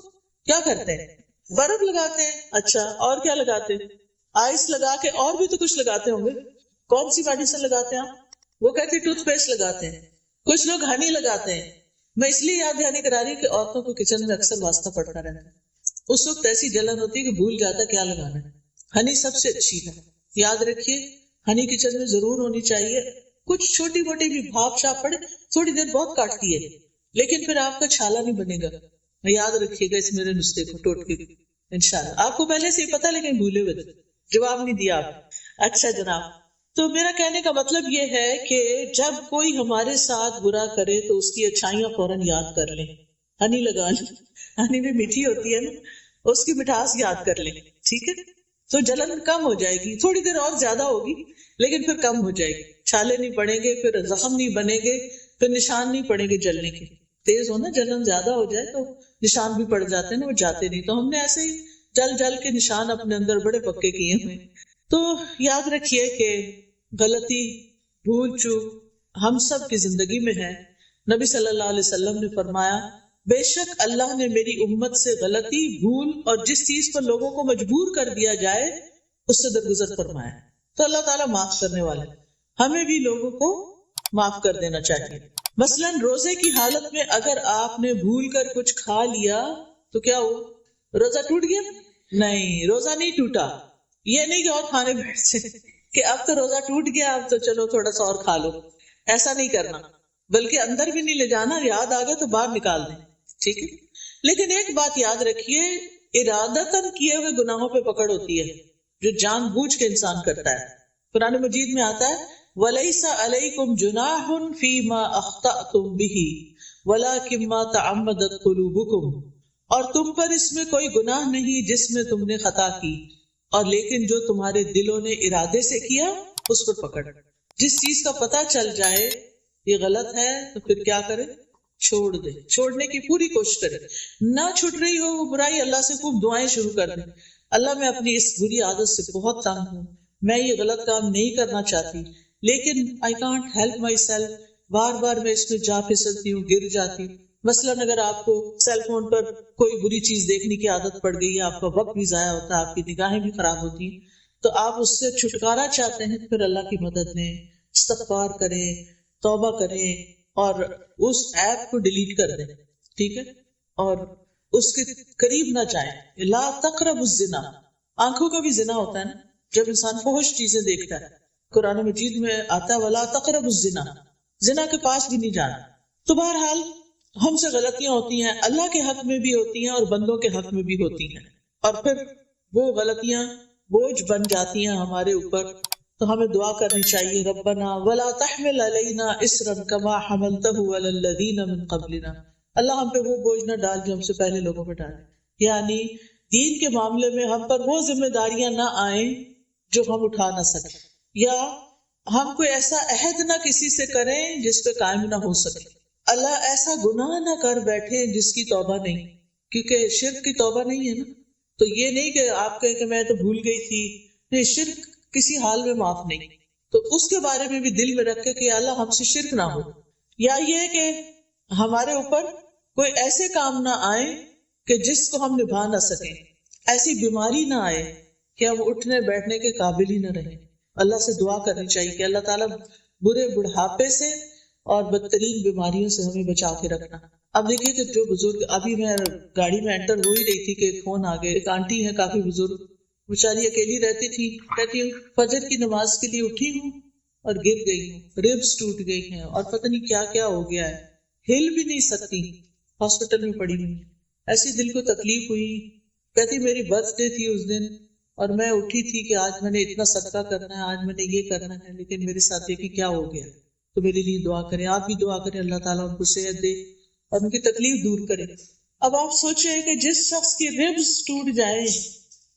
کیا کرتے ہیں، برف لگاتے ہیں. اچھا اور کیا لگاتے ہیں؟ آئس لگا کے اور بھی تو کچھ لگاتے ہوں گے. کون سی میڈیسن لگاتے ہیں آپ؟ وہ کہتے ہیں ٹوتھ پیسٹ لگاتے ہیں. کچھ لوگ ہنی لگاتے ہیں. میں اس لیے یاد دہانی کرا رہی ہوں کہ عورتوں کو کچن میں اکثر واسطہ پڑتا رہتا ہے. اس وقت ایسی جلن ہوتی ہے کہ بھول جاتا کیا لگانا ہے. ہنی سب سے اچھی ہے. یاد رکھیے ہنی کچن میں ضرور ہونی چاہیے. کچھ چھوٹی موٹی بھی بھاپ شاپ پڑے تھوڑی دیر بہت کاٹتی ہے لیکن پھر آپ کا چھالا نہیں بنے گا. یاد رکھیے گا اس میرے نسخے کو ٹوٹکے کو انشاءاللہ. آپ کو پہلے سے ہی پتا لیکن بھولے ہوئے تھے جواب نہیں دیا آپ. اچھا جناب تو میرا کہنے کا مطلب یہ ہے کہ جب کوئی ہمارے ساتھ برا کرے تو اس کی اچھائیاں فوراً یاد کر لیں. ہنی لگا لیں. ہنی بھی میٹھی ہوتی ہے نا, اس کی مٹھاس یاد کر لیں. ٹھیک ہے تو جلن کم ہو جائے گی. تھوڑی دیر اور زیادہ ہوگی لیکن پھر کم ہو جائے گی. چھالے نہیں پڑیں گے, پھر زخم نہیں بنے گے, پھر نشان نہیں پڑیں گے جلنے کے. تیز ہونا جلن زیادہ ہو جائے تو نشان بھی پڑ جاتے ہیں نا, وہ جاتے نہیں. تو ہم نے ایسے ہی جل جل کے نشان اپنے اندر بڑے پکے کیے ہوئے. تو یاد رکھیے کہ غلطی بھول چوک ہم سب کی زندگی میں ہے. نبی صلی اللہ علیہ وسلم نے فرمایا بے شک اللہ نے میری امت سے غلطی بھول اور جس چیز پر لوگوں کو مجبور کر دیا جائے اس سے درگزر فرمایا. تو اللہ تعالیٰ معاف کرنے والے, ہمیں بھی لوگوں کو معاف کر دینا چاہیے. مثلاً روزے کی حالت میں اگر آپ نے بھول کر کچھ کھا لیا تو کیا ہوا؟ روزہ ٹوٹ گیا؟ نہیں, روزہ نہیں ٹوٹا. یہ نہیں کہ اور کھانے بیٹھ جائے کہ اب تو روزہ ٹوٹ گیا اب تو چلو تھوڑا سا اور کھا لو. ایسا نہیں کرنا, بلکہ اندر بھی نہیں لے جانا. یاد آ گیا تو باہر نکال دیں. ٹھیک ہے لیکن ایک بات یاد رکھیے, ارادتاً کیے ہوئے گناہوں پہ پکڑ ہوتی ہے جو جان بوجھ کے انسان کرتا ہے. قرآن مجید میں آتا ہے وَلَيْسَ عَلَيْكُمْ جُنَاحٌ فِي مَا أَخْطَأْتُمْ بِهِ وَلَكِنْ مَا تَعَمَّدَتْ قُلُوبُكُمْ, اور تم پر اس میں کوئی گناہ نہیں جس میں تم نے خطا کی, اور لیکن جو تمہارے دلوں نے ارادے سے کیا اس پر پکڑ. جس چیز کا پتہ چل جائے یہ غلط ہے تو پھر کیا کرے؟ چھوڑ دے. چھوڑنے کی پوری کوشش کرے. نہ چھٹ رہی ہو وہ برائی, اللہ سے خوب دعائیں شروع کر دیں. اللہ میں اپنی اس بری عادت سے بہت تنگ ہوں, میں یہ غلط کام نہیں کرنا چاہتی لیکن I can't help myself, بار بار میں اس میں جا پھسلتی ہوں, گر جاتی ہوں. مثلاً اگر آپ کو سیل فون پر کوئی بری چیز دیکھنے کی عادت پڑ گئی ہے, آپ کا وقت بھی ضائع ہوتا ہے, آپ کی نگاہیں بھی خراب ہوتی ہیں, تو آپ اس سے چھٹکارا چاہتے ہیں, پھر اللہ کی مدد لیں, استغفار کریں, توبہ کریں اور اس ایپ کو ڈیلیٹ کر دیں. ٹھیک ہے, اور اس کے قریب نہ جائیں. لا تقربوا الزنا, آنکھوں کا بھی زنا ہوتا ہے نا جب انسان فحش چیزیں دیکھتا ہے. قرآن مجید میں آتا ہے ولا تقربوا الزنا, زنا کے پاس بھی نہیں جانا. تو بہرحال ہم سے غلطیاں ہوتی ہیں, اللہ کے حق میں بھی ہوتی ہیں اور بندوں کے حق میں بھی ہوتی ہیں, اور پھر وہ غلطیاں بوجھ بن جاتی ہیں ہمارے اوپر. تو ہمیں دعا کرنی چاہیے ربنا ولا تحمل علینا اصرا کما حملته علی الذین من قبلنا, اللہ ہم پہ وہ بوجھ نہ ڈال جو ہم سے پہلے لوگوں پہ ڈالے. یعنی دین کے معاملے میں ہم پر وہ ذمہ داریاں نہ آئیں جو ہم اٹھا نہ سکیں, یا ہم کوئی ایسا عہد نہ کسی سے کریں جس پہ قائم نہ ہو سکے. اللہ ایسا گناہ نہ کر بیٹھے جس کی توبہ نہیں, کیونکہ شرک کی توبہ نہیں ہے نا. تو یہ نہیں کہ آپ کہیں کہ میں تو بھول گئی تھی, نہیں, شرک کسی حال میں معاف نہیں. تو اس کے بارے میں بھی دل میں رکھے کہ اللہ ہم سے شرک نہ ہو. یا یہ کہ ہمارے اوپر کوئی ایسے کام نہ آئے کہ جس کو ہم نبھا نہ سکیں, ایسی بیماری نہ آئے کہ ہم اٹھنے بیٹھنے کے قابل ہی نہ رہیں. اللہ سے دعا کرنی چاہیے کہ اللہ تعالیٰ برے بڑھاپے سے اور بدترین بیماریوں سے ہمیں بچا کے رکھنا. اب دیکھیے کہ جو بزرگ, ابھی میں گاڑی میں انٹر ہو ہی رہی تھی کہ ایک فون آ گیا. ایک آنٹی ہے کافی بزرگ, بیچاری اکیلی رہتی تھی, کہتی ہوں فجر کی نماز کے لیے اٹھی ہوں اور گر گئی ہوں, ریبس ٹوٹ گئی ہیں اور پتہ نہیں کیا کیا ہو گیا ہے, ہل بھی نہیں سکتی, ہاسپٹل میں پڑی ہوئی. ایسی دل کو تکلیف ہوئی. کہتی میری برتھ ڈے تھی اس دن اور میں اٹھی تھی کہ آج میں نے اتنا صدقہ کرنا ہے, آج میں نے یہ کرنا ہے, لیکن میرے ساتھ دیکھیں کیا ہو گیا. تو میرے لیے دعا کریں, آپ بھی دعا کریں اللہ تعالیٰ ان کو صحت دے اور ان کی تکلیف دور کرے. اب آپ سوچیں کہ جس شخص کی ریبس ٹوٹ جائے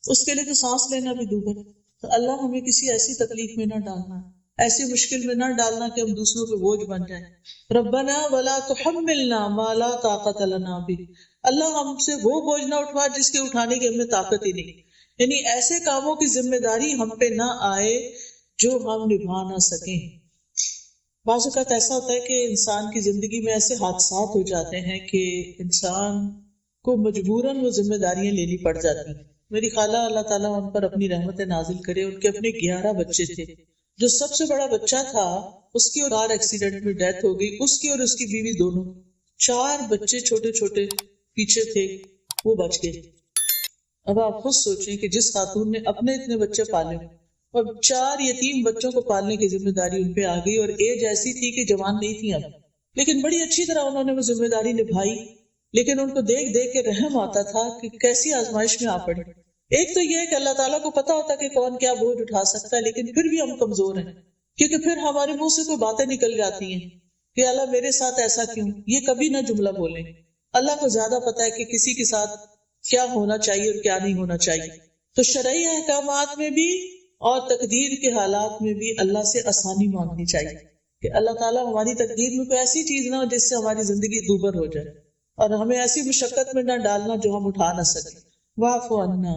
اس کے لیے تو سانس لینا بھی دور ہے. تو اللہ ہمیں کسی ایسی تکلیف میں نہ ڈالنا, ایسی مشکل میں نہ ڈالنا کہ ہم دوسروں پہ بوجھ بن جائیں. ربنا ولا تحملنا ما لا طاقت لنا به, اللہ ہم سے وہ بوجھ نہ اٹھوا جس کے اٹھانے کی ہمیں طاقت ہی نہیں. یعنی ایسے کاموں کی ذمہ داری ہم پہ نہ آئے جو ہم نبھا نہ سکیں. بعض اوقات ایسا ہوتا ہے کہ انسان کی زندگی میں ایسے حادثات ہو جاتے ہیں کہ انسان کو مجبوراً وہ ذمہ داریاں لینی پڑ جاتی ہیں. میری خالہ اللہ تعالیٰ ان پر اپنی رحمت نازل کرے، ان کے اپنے 11 بچے تھے. جو سب سے بڑا بچہ تھا اس کی کار ایکسیڈنٹ میں ڈیتھ ہو گئی، اس کی اور اس کی بیوی دونوں. 4 بچے چھوٹے چھوٹے پیچھے تھے، وہ بچ گئے. اب آپ خود سوچیں کہ جس خاتون نے اپنے اتنے بچے پالے اور 4 یتیم بچوں کو پالنے کی ذمہ داری ان پہ آ گئی، اور ایج ایسی تھی کہ جوان نہیں تھی اب، لیکن بڑی اچھی طرح انہوں نے وہ ذمہ داری نبھائی. لیکن ان کو دیکھ دیکھ کے رحم آتا تھا کہ کیسی آزمائش میں آ پڑی. ایک تو یہ کہ اللہ تعالیٰ کو پتا ہوتا کہ کون کیا بوجھ اٹھا سکتا ہے، لیکن پھر بھی ہم کمزور ہیں، کیونکہ پھر ہمارے منہ سے کوئی باتیں نکل جاتی ہیں کہ اللہ میرے ساتھ ایسا کیوں. یہ کبھی نہ جملہ بولیں. اللہ کو زیادہ پتا ہے کہ کسی کے ساتھ کیا ہونا چاہیے اور کیا نہیں ہونا چاہیے. تو شرعی احکامات میں بھی اور تقدیر کے حالات میں بھی اللہ سے آسانی مانگنی چاہیے کہ اللہ تعالیٰ ہماری تقدیر میں کوئی ایسی چیز نہ ہو جس سے ہماری زندگی دوبر ہو جائے، اور ہمیں ایسی مشقت میں نہ ڈالنا جو ہم اٹھا نہ سکیں. واعف عنا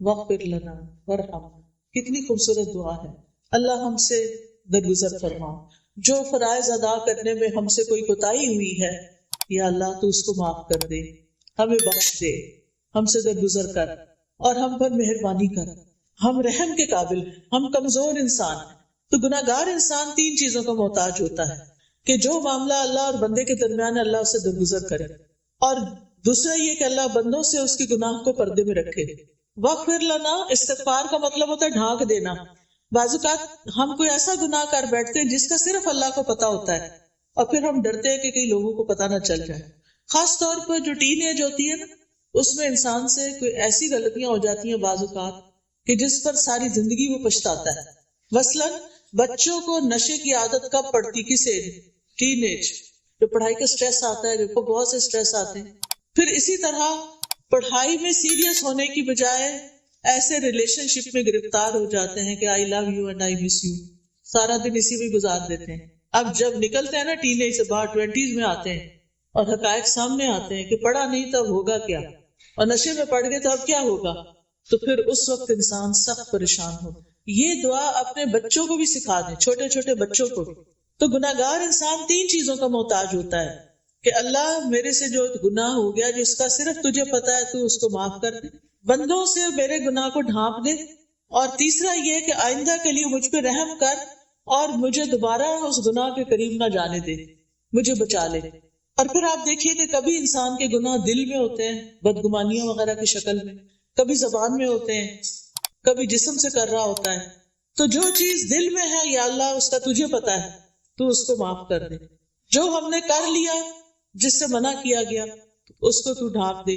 واغفر لنا وارحمنا، کتنی خوبصورت دعا ہے. اللہ ہم سے درگزر فرما، جو فرائض ادا کرنے میں ہم سے کوئی کوتاہی ہوئی ہے یا اللہ تو اس کو معاف کر دے، ہمیں بخش دے، ہم سے درگزر کر اور ہم پر مہربانی کر. ہم رحم کے قابل ہیں، ہم کمزور انسان ہیں. تو گناہگار انسان 3 چیزوں کا محتاج ہوتا ہے کہ جو معاملہ اللہ اور بندے کے درمیان اللہ اسے درگزر کرے، اور دوسرا یہ کہ اللہ بندوں سے اس کے گناہ کو پردے میں رکھے. واغفر لنا، استغفار کا مطلب ہوتا ہے ڈھانک دینا. بعض اوقات ہم کوئی ایسا گناہ کر بیٹھتے ہیں جس کا صرف اللہ کو پتا ہوتا ہے، اور پھر ہم ڈرتے ہیں کہ کئی لوگوں کو پتا نہ چل جائے. خاص طور پر جو ٹین ایج ہوتی ہے نا، اس میں انسان سے کوئی ایسی غلطیاں ہو جاتی ہیں بعض اوقات کہ جس پر ساری زندگی وہ پچھتاتا ہے. مثلاً بچوں کو نشے کی عادت کب پڑتی، کس ایج؟ ٹین ایج، جو پڑھائی کا سٹریس آتا ہے، جو بہت سے سٹریس آتے ہیں. پھر اسی طرح پڑھائی میں سیریس ہونے کی بجائے ایسے ریلیشن شپ میں گرفتار ہو جاتے ہیں کہ I love you and I miss you, سارا دن اسی میں گزار دیتے ہیں. اب جب نکلتے ہیں نا ٹین ایج سے باہر، 20s میں آتے ہیں اور حقائق سامنے آتے ہیں کہ پڑھا نہیں تو اب ہوگا کیا، اور نشے میں پڑ گئے تو اب کیا ہوگا، تو پھر اس وقت انسان سخت پریشان ہو. یہ دعا اپنے بچوں کو بھی سکھا دیں، چھوٹے چھوٹے بچوں کو بھی. تو گناہگار انسان 3 چیزوں کا محتاج ہوتا ہے کہ اللہ میرے سے جو گناہ ہو گیا جس کا صرف تجھے پتا ہے تو اس کو معاف کر دے، بندوں سے میرے گناہ کو ڈھانپ دے، اور تیسرا یہ کہ آئندہ کے لیے مجھ پہ رحم کر اور مجھے دوبارہ اس گناہ کے قریب نہ جانے دے، مجھے بچا لے. اور پھر آپ دیکھیے کہ کبھی انسان کے گناہ دل میں ہوتے ہیں، بدگمانیوں وغیرہ کی شکل میں، کبھی زبان میں ہوتے ہیں، کبھی جسم سے کر رہا ہوتا ہے. تو جو چیز دل میں ہے یا اللہ اس کا تجھے پتا ہے، تو اس کو معاف کر دے. جو ہم نے کر لیا جس سے منع کیا گیا اس کو تو ڈھانپ دے،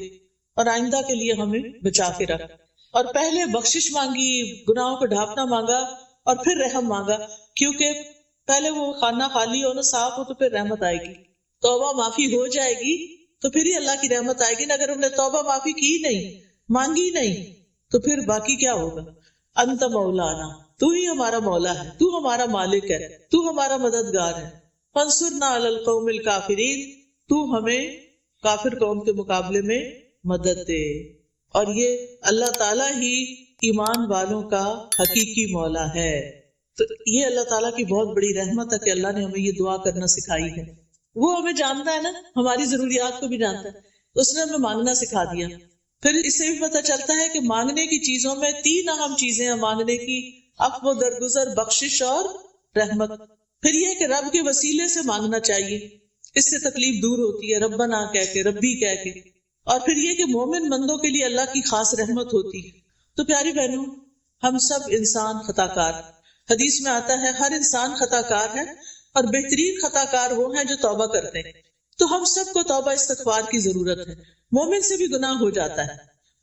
اور آئندہ کے لیے ہمیں بچا کے رکھ. اور پہلے بخشش مانگی، گناہوں کو ڈھانپنا مانگا، اور پھر رحم مانگا، کیونکہ پہلے وہ خانہ خالی ہو نا، صاف ہو، تو پھر رحمت آئے گی. توبہ معافی ہو جائے گی تو پھر ہی اللہ کی رحمت آئے گی نا. اگر ہم نے توبہ معافی کی نہیں، مانگی نہیں، تو پھر باقی کیا ہوگا؟ انت مولانا، تو ہی ہمارا مولا ہے، تو ہمارا مالک ہے، تو ہمارا مددگار ہے. فانصرنا علی القوم الکافرین، تو ہمیں کافر قوم کے مقابلے میں مدد دے. اور یہ اللہ تعالیٰ ہی ایمان والوں کا حقیقی مولا ہے. تو یہ اللہ تعالیٰ کی بہت بڑی رحمت ہے کہ اللہ نے ہمیں یہ دعا کرنا سکھائی ہے. وہ ہمیں جانتا ہے نا، ہماری ضروریات کو بھی جانتا ہے، اس نے ہمیں مانگنا سکھا دیا. پھر اس سے بھی پتہ چلتا ہے کہ مانگنے کی چیزوں میں 3 اہم چیزیں ہیں مانگنے کی: عفو، درگزر، بخشش اور رحمت. پھر یہ کہ رب کے وسیلے سے مانگنا چاہیے، اس سے تکلیف دور ہوتی ہے، ربنا کہہ کے، ربی کہہ کے. اور پھر یہ کہ مومن بندوں کے لیے اللہ کی خاص رحمت ہوتی ہے. تو پیاری بہنوں، ہم سب انسان خطا کار. حدیث میں آتا ہے ہر انسان خطا کار ہے، اور بہترین خطا کار وہ ہیں جو توبہ کرتے ہیں. تو ہم سب کو توبہ استغفار کی ضرورت ہے. مومن سے بھی گناہ ہو جاتا ہے،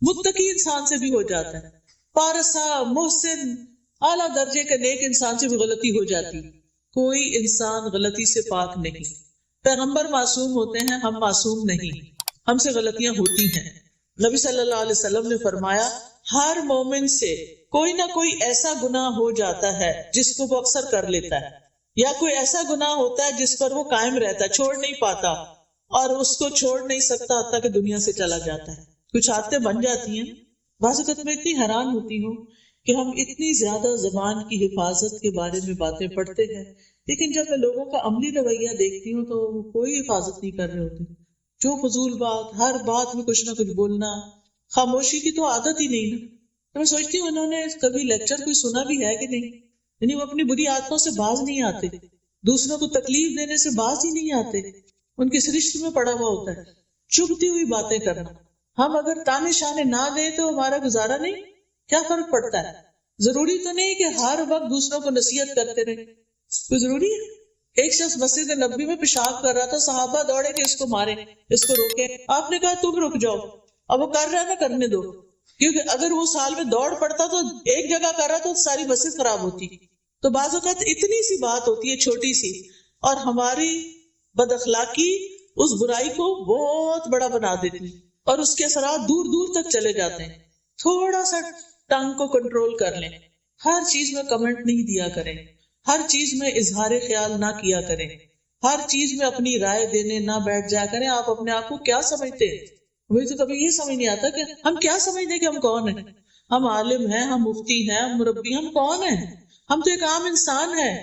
متقی انسان سے بھی ہو جاتا ہے، پارسا، محسن، اعلیٰ درجے کے نیک انسان سے بھی غلطی ہو جاتی. کوئی انسان غلطی سے پاک نہیں. پیغمبر معصوم ہوتے ہیں، ہم معصوم نہیں، ہم سے غلطیاں ہوتی ہیں. نبی صلی اللہ علیہ وسلم نے فرمایا ہر مومن سے کوئی نہ کوئی ایسا گناہ ہو جاتا ہے جس کو وہ اکثر کر لیتا ہے، یا کوئی ایسا گناہ ہوتا ہے جس پر وہ قائم رہتا ہے، چھوڑ نہیں پاتا، اور اس کو چھوڑ نہیں سکتا حتیٰ کہ دنیا سے چلا جاتا ہے. کچھ عادتیں بن جاتی ہیں. بعض اوقات میں اتنی حیران ہوتی ہوں کہ ہم اتنی زیادہ زبان کی حفاظت کے بارے میں باتیں پڑھتے ہیں، لیکن جب میں لوگوں کا عملی رویہ دیکھتی ہوں تو وہ کوئی حفاظت نہیں کر رہے ہوتے. جو فضول بات، ہر بات میں کچھ نہ کچھ بولنا، خاموشی کی تو عادت ہی نہیں نا. تو میں سوچتی ہوں انہوں نے کبھی لیکچر کوئی سنا بھی ہے کہ نہیں. یعنی وہ اپنی بری عادتوں سے باز نہیں آتے، دوسروں کو تکلیف دینے سے باز ہی نہیں آتے، ان کے سرشت میں پڑا ہوا ہوتا ہے چبھتی ہوئی باتیں کرنا. ہم اگر تانے شانے نہ دیں تو ہمارا گزارا نہیں. کیا فرق پڑتا ہے؟ ضروری تو نہیں کہ ہر وقت دوسروں کو نصیحت کرتے رہے، کوئی ضروری ہے؟ ایک شخص مسجد نبوی میں پیشاب کر رہا تھا، صحابہ دوڑے کہ اس کو مارے، اس کو روکے. آپ نے کہا تم رک جاؤ، اب وہ کر رہا ہے نا کرنے دو، کیونکہ اگر وہ سال میں دوڑ پڑتا تو ایک جگہ کر رہا تو ساری مسجد خراب ہوتی. تو بعض اوقات اتنی سی بات ہوتی ہے چھوٹی سی، اور ہماری بد اخلاقی اس برائی کو بہت بڑا بنا دیتی اور اس کے اثرات دور دور تک چلے جاتے ہیں. تھوڑا سا ٹنگ کو کنٹرول کر لیں، ہر چیز میں کمنٹ نہیں دیا کریں، ہر چیز میں اظہار خیال نہ کیا کریں، ہر چیز میں اپنی رائے دینے نہ بیٹھ جایا کریں. آپ اپنے آپ کو کیا سمجھتے ہیں؟ مجھے تو کبھی یہ سمجھ نہیں آتا کہ ہم کیا سمجھتے کہ ہم کون ہیں. ہم عالم ہیں، ہم مفتی ہیں، ہم مربی، ہم کون ہیں؟ ہم تو ایک عام انسان ہیں.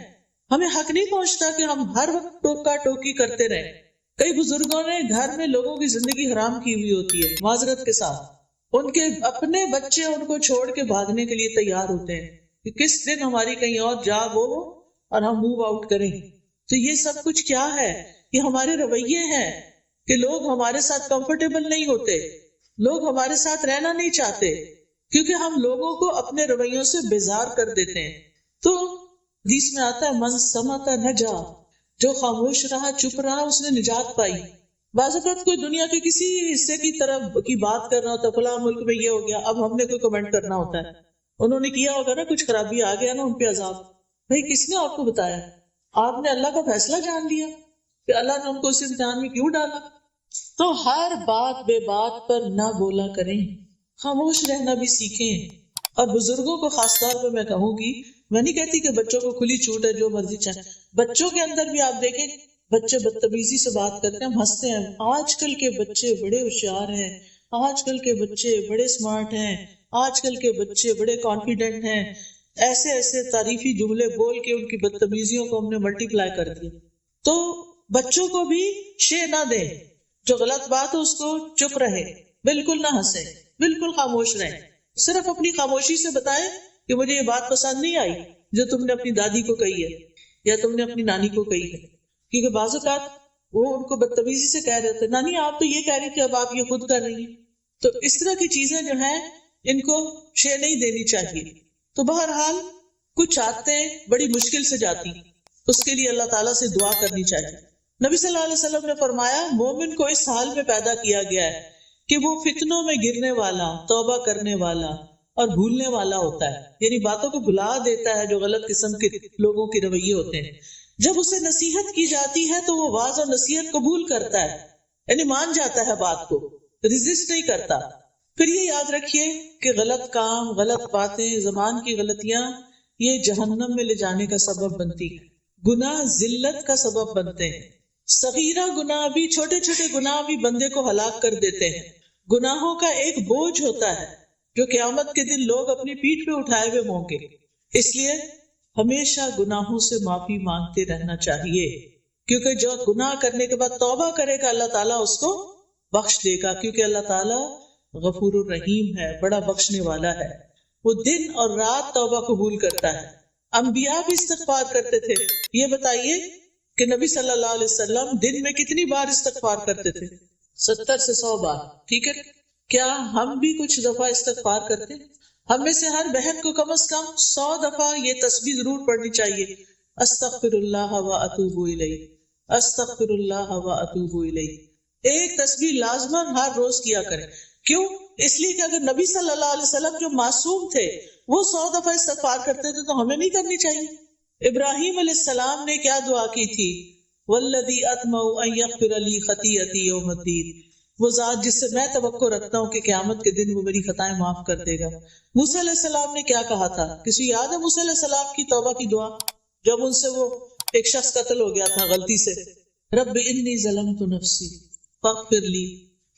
ہمیں حق نہیں پہنچتا کہ ہم ہر وقت ٹوکا ٹوکی کرتے رہیں. کئی بزرگوں نے گھر میں لوگوں کی زندگی حرام کی ہوئی ہوتی ہے معذرت کے ساتھ. ان کے اپنے بچے ان کو چھوڑ کے بھاگنے کے لیے تیار ہوتے ہیں کہ کس دن ہماری کہیں اور جا وہ اور ہم موو آؤٹ کریں. تو یہ سب کچھ کیا ہے؟ یہ ہمارے رویے ہیں کہ لوگ ہمارے ساتھ کمفرٹیبل نہیں ہوتے، لوگ ہمارے ساتھ رہنا نہیں چاہتے، کیونکہ ہم لوگوں کو اپنے رویوں سے بیزار کر دیتے ہیں. تو حدیث میں آتا ہے من سمت نجا، جو خاموش رہا چپ رہا اس نے نجات پائی. بعض اوقات کوئی دنیا کے کسی حصے کی طرف کی بات کرنا ہوتا ہے، فلاں ملک میں یہ ہو گیا، اب ہم نے کوئی کمنٹ کرنا ہوتا ہے. انہوں نے کیا ہوگا نا کچھ خرابی، آ گیا نا ان پہ عذاب. بھائی کس نے آپ کو بتایا؟ آپ نے اللہ کا فیصلہ جان لیا کہ اللہ نے ان کو اس امتحان میں کیوں ڈالا. تو ہر بات بے بات پر نہ بولا کریں، خاموش رہنا بھی سیکھیں. اور بزرگوں کو خاص طور پہ میں کہوں گی، میں نہیں کہتی کہ بچوں کو کھلی چھوٹ ہے جو مرضی چاہے، بچوں کے اندر بھی آپ دیکھیں بچے بدتمیزی سے بات کرتے ہیں، ہم ہنستے ہیں. آج کل کے بچے بڑے ہوشیار ہیں، آج کل کے بچے بڑے اسمارٹ ہیں، آج کل کے بچے بڑے کانفیڈنٹ ہیں. ایسے ایسے تعریفی جملے بول کے ان کی بدتمیزیوں کو ہم نے ملٹی پلائی کر دیا. تو بچوں کو بھی شے نہ دیں، جو غلط بات ہے اس کو چپ رہے، بالکل نہ ہنسے، بالکل خاموش رہیں. صرف اپنی خاموشی سے بتائیں کہ مجھے یہ بات پسند نہیں آئی جو تم نے اپنی دادی کو کہی ہے یا تم نے اپنی نانی کو کہی ہے. کیونکہ بعض اوقات وہ ان کو بدتمیزی سے کہہ رہے تھے، نانی آپ تو یہ کہہ رہی تھی اب آپ یہ خود کر رہی ہیں. تو اس طرح کی چیزیں جو ہیں ان کو شے نہیں دینی چاہیے. تو بہرحال کچھ عادتیں بڑی مشکل سے جاتی، اس کے لیے اللہ تعالیٰ سے دعا کرنی چاہیے. نبی صلی اللہ علیہ وسلم نے فرمایا مومن کو اس حال میں پیدا کیا گیا ہے کہ وہ فتنوں میں گرنے والا، توبہ کرنے والا اور بھولنے والا ہوتا ہے. یعنی باتوں کو بھلا دیتا ہے جو غلط قسم کے لوگوں کے رویے ہوتے ہیں. جب اسے نصیحت کی جاتی ہے تو وہ واعظ اور نصیحت قبول کرتا ہے، یعنی مان جاتا ہے بات کو، ریزسٹ نہیں کرتا. پھر یہ یاد رکھیے کہ غلط کام، غلط باتیں، زبان کی غلطیاں یہ جہنم میں لے جانے کا سبب بنتی ہے. گناہ ذلت کا سبب بنتے ہیں. صغیرہ گناہ بھی، چھوٹے چھوٹے گناہ بھی بندے کو ہلاک کر دیتے ہیں. گناہوں کا ایک بوجھ ہوتا ہے جو قیامت کے دن لوگ اپنی پیٹھ پہ اٹھائے ہوئے ہوں گے. اس لیے ہمیشہ گناہوں سے معافی مانگتے رہنا چاہیے، کیونکہ جو گناہ کرنے کے بعد توبہ کرے گا اللہ تعالیٰ اس کو بخش دے گا، کیونکہ اللہ تعالیٰ غفور الرحیم ہے، بڑا بخشنے والا ہے. وہ دن اور رات توبہ قبول کرتا ہے. انبیاء بھی استغفار کرتے تھے. یہ بتائیے کہ نبی صلی اللہ علیہ وسلم دن میں کتنی بار استغفار کرتے تھے؟ 70 سے 100 بار. ٹھیک ہے، کیا ہم بھی کچھ دفعہ استغفار کرتے؟ ہم میں سے ہر بہن کو کم از کم 100 دفعہ یہ تسبیح ضرور پڑھنی چاہیے، استغفر اللہ و اتوب الیہ، استغفر اللہ و اتوب الیہ. ایک تسبیح لازماً ہر روز کیا کریں. کیوں؟ اس لیے کہ اگر نبی صلی اللہ علیہ وسلم جو معصوم تھے وہ 100 دفعہ استغفار کرتے تھے تو ہمیں نہیں کرنی چاہیے. ابراہیم علیہ السلام نے کیا دعا کی تھی؟ والذی اطمع ان یغفر لی خطیئتی یوم الدین، وہ ذات جس سے میں توقع رکھتا ہوں کہ قیامت کے دن وہ میری خطائیں معاف کر دے گا. موسیٰ علیہ السلام نے کیا کہا تھا؟ کسی یاد ہے موسیٰ علیہ السلام کی توبہ کی دعا؟ جب ان سے وہ ایک شخص قتل ہو گیا تھا غلطی سے، رب انی ظلمت نفسی فاغفر لی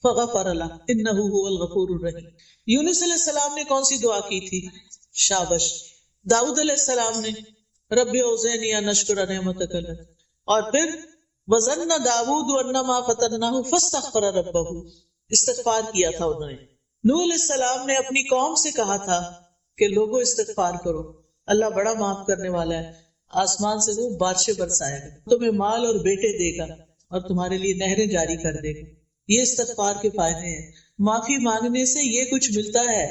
فغفر له انہ هو الغفور الرحیم. یونس علیہ السلام نے کون سی دعا کی تھی؟ شابش. داؤد علیہ السلام نے رب اوزعنی ان اشکر نعمتک التی، اور پھر وَظَنَّ داود أَنَّمَا فَتَنَّاهُ فَاسْتَغْفَرَ رَبَّهُ، استغفار کیا تھا انہوں نے۔ نوح علیہ السلام نے اپنی قوم سے کہا تھا کہ لوگوں استغفار کرو، اللہ بڑا معاف کرنے والا ہے، آسمان سے وہ بارشیں برسائے گا، تمہیں مال اور بیٹے دے گا اور تمہارے لیے نہریں جاری کر دے گا۔ یہ استغفار کے فائدے ہیں، معافی مانگنے سے یہ کچھ ملتا ہے۔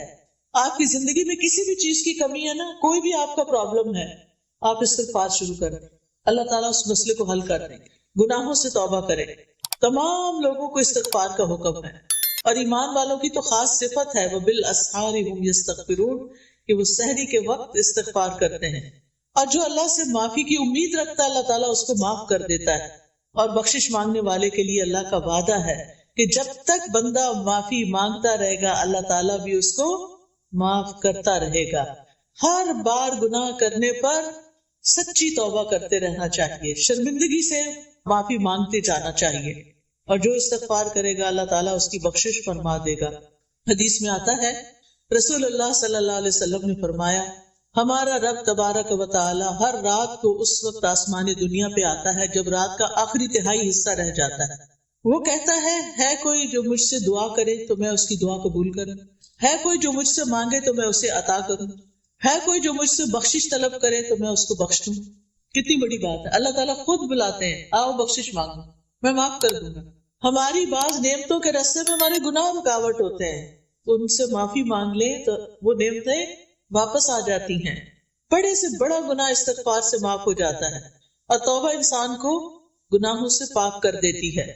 آپ کی زندگی میں کسی بھی چیز کی کمی ہے نا، کوئی بھی آپ کا پرابلم ہے، آپ استغفار شروع کر دیں، اللہ تعالیٰ اس مسئلے کو حل کر دیں گے۔ گناہوں سے توبہ کریں، تمام لوگوں کو استغفار کا حکم ہے، اور ایمان والوں کی تو خاص صفت ہے وَبِالْأَسْحَارِ هُمْ يَسْتَغْفِرُونَ کہ وہ سحری کے وقت استغفار کرتے ہیں۔ اور جو اللہ سے معافی کی امید رکھتا ہے اللہ تعالیٰ اس کو معاف کر دیتا ہے، اور بخشش مانگنے والے کے لیے اللہ کا وعدہ ہے کہ جب تک بندہ معافی مانگتا رہے گا اللہ تعالیٰ بھی اس کو معاف کرتا رہے گا۔ ہر بار گناہ کرنے پر سچی توبہ کرتے رہنا چاہیے، شرمندگی سے معافی مانگتے جانا چاہیے، اور جو استغفار کرے گا اللہ تعالیٰ اس کی بخشش فرما دے گا۔ حدیث میں آتا ہے رسول اللہ صلی اللہ علیہ وسلم نے فرمایا، ہمارا رب تبارک و تعالی ہر رات کو اس وقت آسمان دنیا پہ آتا ہے جب رات کا آخری تہائی حصہ رہ جاتا ہے۔ وہ کہتا ہے کوئی جو مجھ سے دعا کرے تو میں اس کی دعا قبول کروں، ہے کوئی جو مجھ سے مانگے تو میں اسے عطا کروں، ہے کوئی جو مجھ سے بخشش طلب کرے تو میں اس کو بخش دوں۔ کتنی بڑی بات ہے، اللہ تعالیٰ خود بلاتے ہیں، آؤ بخشش مانگو، میں معاف کر دوں گا۔ ہماری بعض نعمتوں کے راستے میں ہمارے گناہ رکاوٹ ہوتے ہیں، ان سے معافی مانگ لیں تو وہ نعمتیں واپس آ جاتی ہیں۔ بڑے سے بڑا گناہ استغفار سے معاف ہو جاتا ہے، اور توبہ انسان کو گناہوں سے پاک کر دیتی ہے۔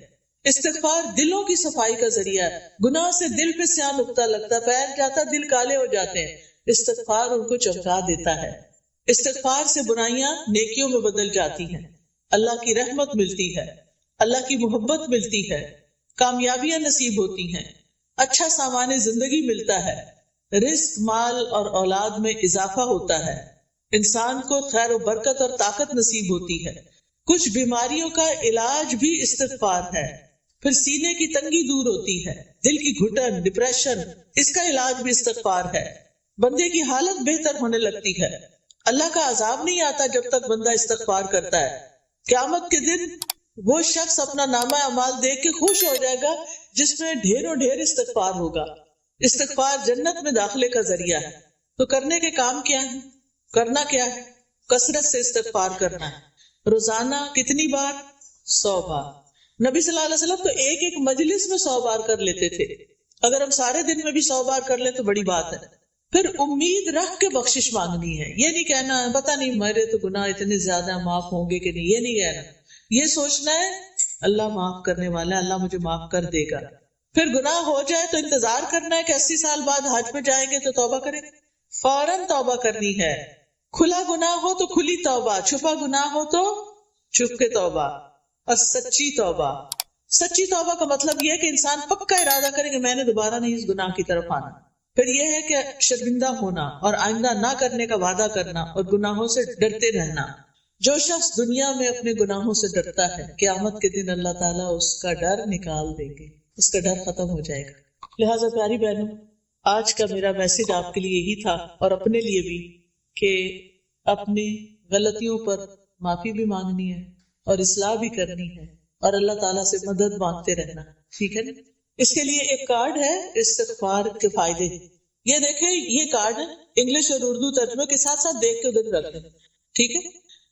استغفار دلوں کی صفائی کا ذریعہ ہے، گناہ سے دل پہ سیاہ نقطہ لگتا، پیر جاتا، دل کالے ہو جاتے ہیں، استغفار ان کو چمکا دیتا ہے۔ استغفار سے برائیاں نیکیوں میں بدل جاتی ہیں، اللہ کی رحمت ملتی ہے، اللہ کی محبت ملتی ہے، کامیابیاں نصیب ہوتی ہیں، اچھا سامان زندگی ملتا ہے، رزق، مال اور اولاد میں اضافہ ہوتا ہے، انسان کو خیر و برکت اور طاقت نصیب ہوتی ہے۔ کچھ بیماریوں کا علاج بھی استغفار ہے، پھر سینے کی تنگی دور ہوتی ہے، دل کی گھٹن، ڈپریشن، اس کا علاج بھی استغفار ہے، بندے کی حالت بہتر ہونے لگتی ہے، اللہ کا عذاب نہیں آتا جب تک بندہ استغفار کرتا ہے۔ قیامت کے دن وہ شخص اپنا نامہ اعمال دیکھ کے خوش ہو جائے گا جس میں ڈھیروں ڈھیر استغفار ہوگا۔ استغفار جنت میں داخلے کا ذریعہ ہے، تو کرنے کے کام کیا ہے؟ کرنا کیا ہے؟ کثرت سے استغفار کرنا ہے۔ روزانہ کتنی بار؟ 100 بار۔ نبی صلی اللہ علیہ وسلم تو ایک ایک مجلس میں 100 بار کر لیتے تھے، اگر ہم سارے دن میں بھی 100 بار کر لیں تو بڑی بات ہے۔ پھر امید رکھ کے بخشش مانگنی ہے، یہ نہیں کہنا پتہ نہیں میرے تو گناہ اتنے زیادہ معاف ہوں گے کہ نہیں، یہ نہیں کہنا، یہ سوچنا ہے اللہ معاف کرنے والا ہے، اللہ مجھے معاف کر دے گا۔ پھر گناہ ہو جائے تو انتظار کرنا ہے کہ 80 سال بعد حج پہ جائیں گے تو توبہ کریں، فوراً توبہ کرنی ہے۔ کھلا گناہ ہو تو کھلی توبہ، چھپا گناہ ہو تو چھپ کے توبہ، اور سچی توبہ۔ سچی توبہ کا مطلب یہ ہے کہ انسان پکا ارادہ کرے کہ میں نے دوبارہ نہیں اس گناہ کی طرف آنا۔ پھر یہ ہے کہ شرمندہ ہونا اور آئندہ نہ کرنے کا وعدہ کرنا اور گناہوں سے ڈرتے رہنا۔ جو شخص دنیا میں اپنے گناہوں سے ڈرتا ہے قیامت کے دن اللہ تعالیٰ اس کا ڈر نکال دیں گے، اس کا ڈر ختم ہو جائے گا۔ لہٰذا پیاری بہنوں، آج کا میرا میسج آپ کے لیے یہی تھا، اور اپنے لیے بھی، کہ اپنی غلطیوں پر معافی بھی مانگنی ہے اور اصلاح بھی کرنی ہے، اور اللہ تعالیٰ سے مدد مانگتے رہنا، ٹھیک ہے نا؟ اس کے لیے ایک کارڈ ہے استغفار کے فائدے، یہ دیکھیں، یہ کارڈ انگلش اور اردو ترجمے کے ساتھ ساتھ دیکھ کے ادھر رکھ دیں، ٹھیک ہے؟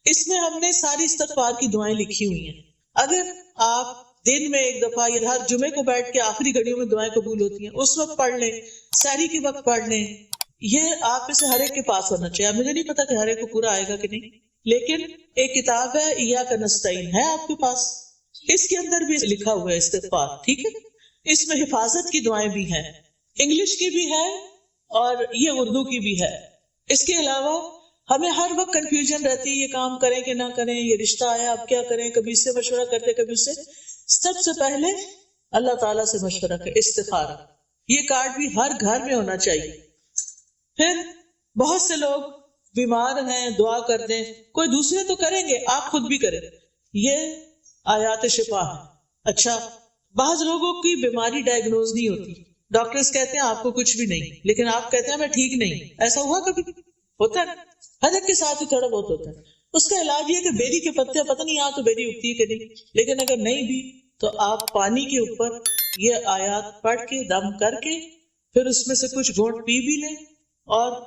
اس میں ہم نے ساری استغفار کی دعائیں لکھی ہوئی ہیں۔ اگر آپ دن میں ایک دفعہ یا ہر جمعے کو بیٹھ کے آخری گھڑیوں میں دعائیں قبول ہوتی ہیں اس وقت پڑھ لیں، سحری کے وقت پڑھ لیں، یہ آپ میں سے ہر ایک کے پاس ہونا چاہیے۔ مجھے نہیں پتا کہ ہر ایک کو پورا آئے گا کہ نہیں، لیکن ایک کتاب ہے ایاک نستعین ہے آپ کے پاس، اس کے اندر بھی لکھا ہوا ہے استغفار، ٹھیک ہے؟ اس میں حفاظت کی دعائیں بھی ہیں، انگلش کی بھی ہے اور یہ اردو کی بھی ہے۔ اس کے علاوہ ہمیں ہر وقت کنفیوژن رہتی ہے، یہ کام کریں کہ نہ کریں، یہ رشتہ آیا اب کیا کریں، کبھی اس سے مشورہ کرتے کبھی اس سے۔ سب سے پہلے اللہ تعالیٰ سے مشورہ کریں، استخارہ، یہ کارڈ بھی ہر گھر میں ہونا چاہیے۔ پھر بہت سے لوگ بیمار ہیں، دعا کر دیں، کوئی دوسرے تو کریں گے، آپ خود بھی کریں، یہ آیات شفا ہے۔ اچھا، بعض لوگوں کی بیماری ڈائگنوز نہیں ہوتی، ڈاکٹرز کہتے ہیں آپ کو کچھ بھی نہیں، لیکن آپ کہتے ہیں میں ٹھیک نہیں، ایسا ہوا کبھی؟ ہوتا ہے، ہر ایک کے ساتھ ہی تھوڑا بہت ہوتا ہے۔ اس کا علاج یہ ہے کہ بیری کے پتے، پتہ نہیں یہاں تو بیری اگتی ہے کہ نہیں، لیکن اگر نہیں بھی تو آپ پانی کے اوپر یہ آیات پڑھ کے دم کر کے پھر اس میں سے کچھ گھونٹ پی بھی لیں اور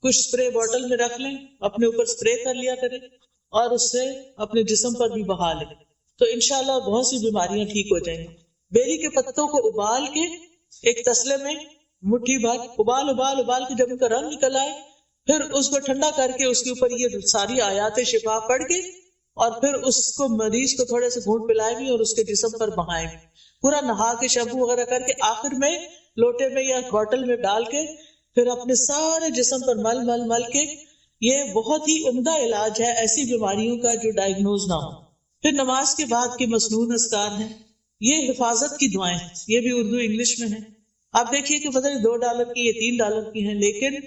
کچھ اسپرے بوٹل میں رکھ لیں، اپنے اوپر اسپرے کر لیا کریں اور اس سے اپنے جسم پر بھی بہا لیں، تو انشاءاللہ بہت سی بیماریاں ٹھیک ہو جائیں گی۔ بیری کے پتوں کو ابال کے ایک تسلے میں مٹھی بھر ابال کے جب ان کا رنگ نکل آئے پھر اس کو ٹھنڈا کر کے اس کے اوپر یہ ساری آیات شفا پڑھ کے اور پھر اس کو مریض کو تھوڑے سے گھونٹ پلائے بھی اور اس کے جسم پر بہائے بھی، پورا نہا کے شیمپو وغیرہ کر کے آخر میں لوٹے میں یا بوٹل میں ڈال کے پھر اپنے سارے جسم پر مل مل مل کے، یہ بہت ہی عمدہ علاج ہے ایسی بیماریوں کا جو ڈائگنوز نہ ہو۔ پھر نماز کے بعد کی مسنون اذکار ہیں، یہ حفاظت کی دعائیں ہیں، یہ بھی اردو انگلش میں ہیں۔ آپ دیکھیے کہ پتہ نہیں $2 کی یا $3 کی ہیں، لیکن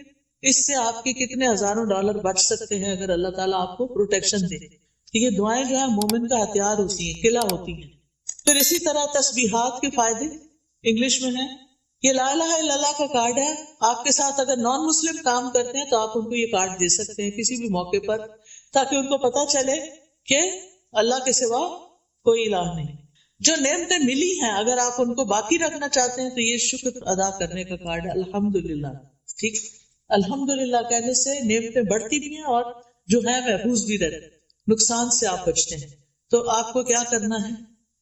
اس سے آپ کے کتنے ہزاروں ڈالر بچ سکتے ہیں اگر اللہ تعالیٰ آپ کو پروٹیکشن دے۔ یہ دعائیں جو ہیں مومن کا ہتھیار ہوتی ہیں، قلعہ ہوتی ہیں۔ پھر اسی طرح تسبیحات کے فائدے انگلش میں ہیں، یہ لا الہ الا اللہ کا کارڈ ہے، آپ کے ساتھ اگر نان مسلم کام کرتے ہیں تو آپ ان کو یہ کارڈ دے سکتے ہیں کسی بھی موقع پر، تاکہ ان کو پتہ چلے کہ اللہ کے سوا کوئی الہ نہیں۔ جو نعمتیں ملی ہیں اگر آپ ان کو باقی رکھنا چاہتے ہیں تو یہ شکر ادا کرنے کا کارڈ ہے، الحمدللہ۔ ٹھیک، الحمدللہ کہنے سے نعمتیں بڑھتی بھی ہیں اور جو ہے محفوظ بھی رہتے ہیں، نقصان سے آپ بچتے ہیں۔ تو آپ کو کیا کرنا ہے،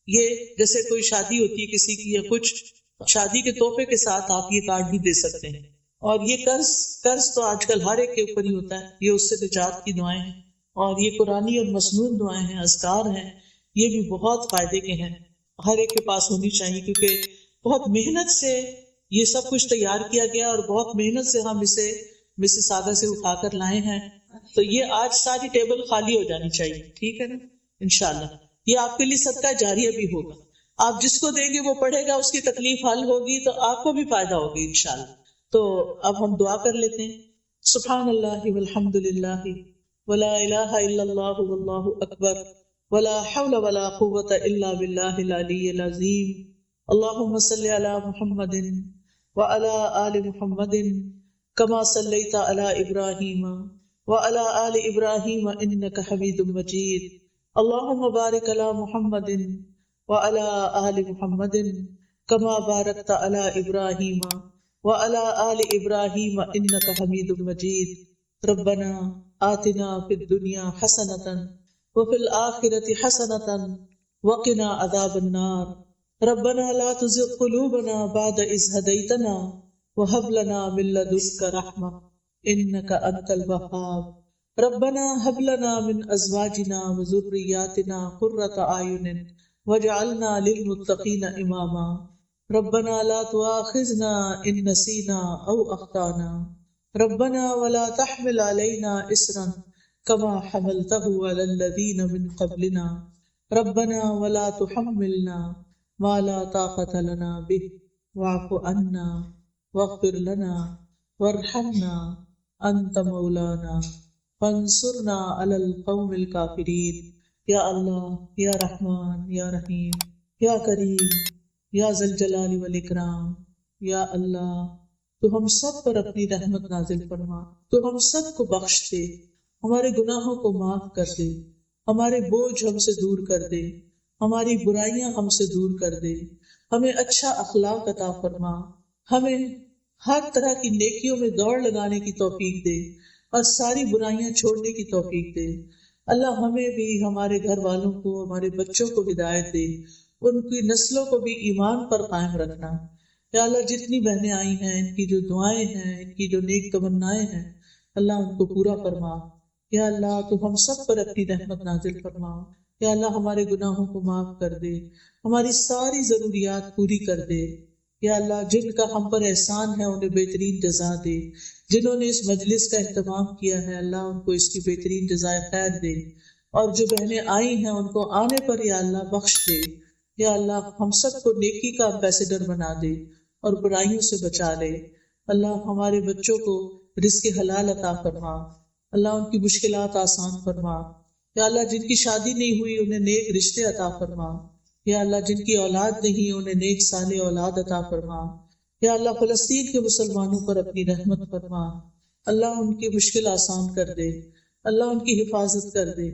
یہ جیسے کوئی شادی ہوتی ہے کسی کی یا کچھ شادی کے تحفے کے ساتھ آپ یہ کارڈ بھی دے سکتے ہیں۔ اور یہ قرض تو آج کل ہر ایک کے اوپر ہی ہوتا ہے، یہ اس سے نجات کی دعائیں ہیں، اور یہ قرآنی اور مسنون دعائیں ہیں، اذکار ہیں، یہ بھی بہت فائدے کے ہیں، ہر ایک کے پاس ہونی چاہیے، کیونکہ بہت محنت سے یہ سب کچھ تیار کیا گیا اور بہت محنت سے ہم اسے مسیساگا سے اٹھا کر لائے ہیں، تو یہ آج ساری ٹیبل خالی ہو جانی چاہیے، ٹھیک ہے نا، انشاءاللہ یہ آپ کے لیے صدقہ جاریہ بھی ہوگا، آپ جس کو دیں گے وہ پڑھے گا، اس کی تکلیف حل ہوگی تو آپ کو بھی فائدہ ہوگی انشاءاللہ۔ تو اب ہم دعا کر لیتے ہیں، سبحان اللہ والحمد للہ ولا الہ الا اللہ واللہ اکبر ولا حول ولا قوة الا باللہ العلی العظیم، اللہم صلی علی محمد وعلی آل محمد کما صلیت علی ابراہیم وعلی آل ابراہیم انک حمید مجید، اللہم بارک علی محمد وعلی آل محمد کما بارکت علی ابراہیم وعلی آل ابراہیم انک حمید مجید، ربنا آتنا فی الدنیا حسنۃ وفی الآخرۃ حسنۃ وقنا عذاب النار، ربنا لا تزغ قلوبنا بعد اذ ہدیتنا وہب لنا من لدنک رحمۃ انک انت الوہاب، ربنا ہب لنا من ازواجنا وذریاتنا قرۃ اعین واجعلنا للمتقین اماما، ربنا لا تؤاخذنا ان نسینا او اخطانا، ربنا ولا تحمل علينا إصرا كما حملته على الذين من قبلنا، ربنا ولا تحملنا ما لا طاقة لنا به واعف عنا واغفر لنا وارحمنا أنت مولانا فانصرنا على القوم الكافرين۔ یا اللہ، یا رحمان، یا رحیم، یا کریم، یا ذی الجلال والاکرام، یا اللہ تو ہم سب پر اپنی رحمت نازل فرما، تو ہم سب کو بخش دے، ہمارے گناہوں کو معاف کر دے، ہمارے بوجھ ہم سے دور کر دے، ہماری برائیاں ہم سے دور کر دے، ہمیں اچھا اخلاق عطا فرما، ہمیں ہر طرح کی نیکیوں میں دوڑ لگانے کی توفیق دے اور ساری برائیاں چھوڑنے کی توفیق دے۔ اللہ ہمیں بھی، ہمارے گھر والوں کو، ہمارے بچوں کو ہدایت دے، ان کی نسلوں کو بھی ایمان پر قائم رکھنا۔ یا اللہ جتنی بہنیں آئی ہیں، ان کی جو دعائیں ہیں، ان کی جو نیک تمنائیں ہیں، اللہ ان کو پورا فرما۔ یا اللہ تو ہم سب پر اپنی رحمت نازل فرما۔ یا اللہ ہمارے گناہوں کو معاف کر دے، ہماری ساری ضروریات پوری کر دے۔ یا اللہ جن کا ہم پر احسان ہے انہیں بہترین جزا دے، جنہوں نے اس مجلس کا اہتمام کیا ہے اللہ ان کو اس کی بہترین جزائے خیر دے، اور جو بہنیں آئی ہیں ان کو آنے پر یا اللہ بخش دے۔ یا اللہ ہم سب کو نیکی کا امبیسڈر بنا دے اور برائیوں سے بچا لے۔ اللہ ہمارے بچوں کو رزق حلال عطا فرما، اللہ ان کی مشکلات آسان فرما۔ یا اللہ جن کی شادی نہیں ہوئی انہیں نیک رشتے عطا فرما۔ یا اللہ جن کی اولاد نہیں انہیں نیک صالح اولاد عطا فرما۔ یا اللہ فلسطین کے مسلمانوں پر اپنی رحمت فرما، اللہ ان کی مشکل آسان کر دے۔ اللہ ان کی حفاظت کر دے،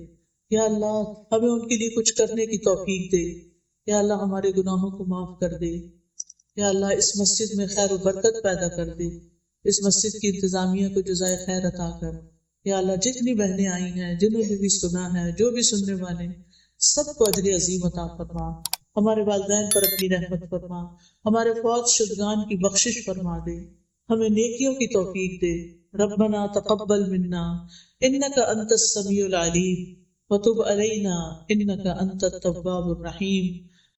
یا اللہ ہمیں ان کے لیے کچھ کرنے کی توفیق دے، یا اللہ ہمارے گناہوں کو معاف کر دے، یا اللہ اس مسجد میں خیر و برکت پیدا کر دے، اس مسجد کی انتظامیہ کو جزائے خیر عطا کر، یا اللہ جتنی بہنیں آئی ہیں، جنہوں نے بھی سنا ہے، جو بھی سننے والے، سب کو اجر عظیم عطا فرما، ہمارے والدین پر اپنی رحمت فرما، ہمارے فوت شدگان کی بخشش فرما دے، ہمیں نیکیوں کی توفیق دے۔ ربنا تقبل منا انک انت السمیع العلیم وتب علینا انک انت التواب الرحیم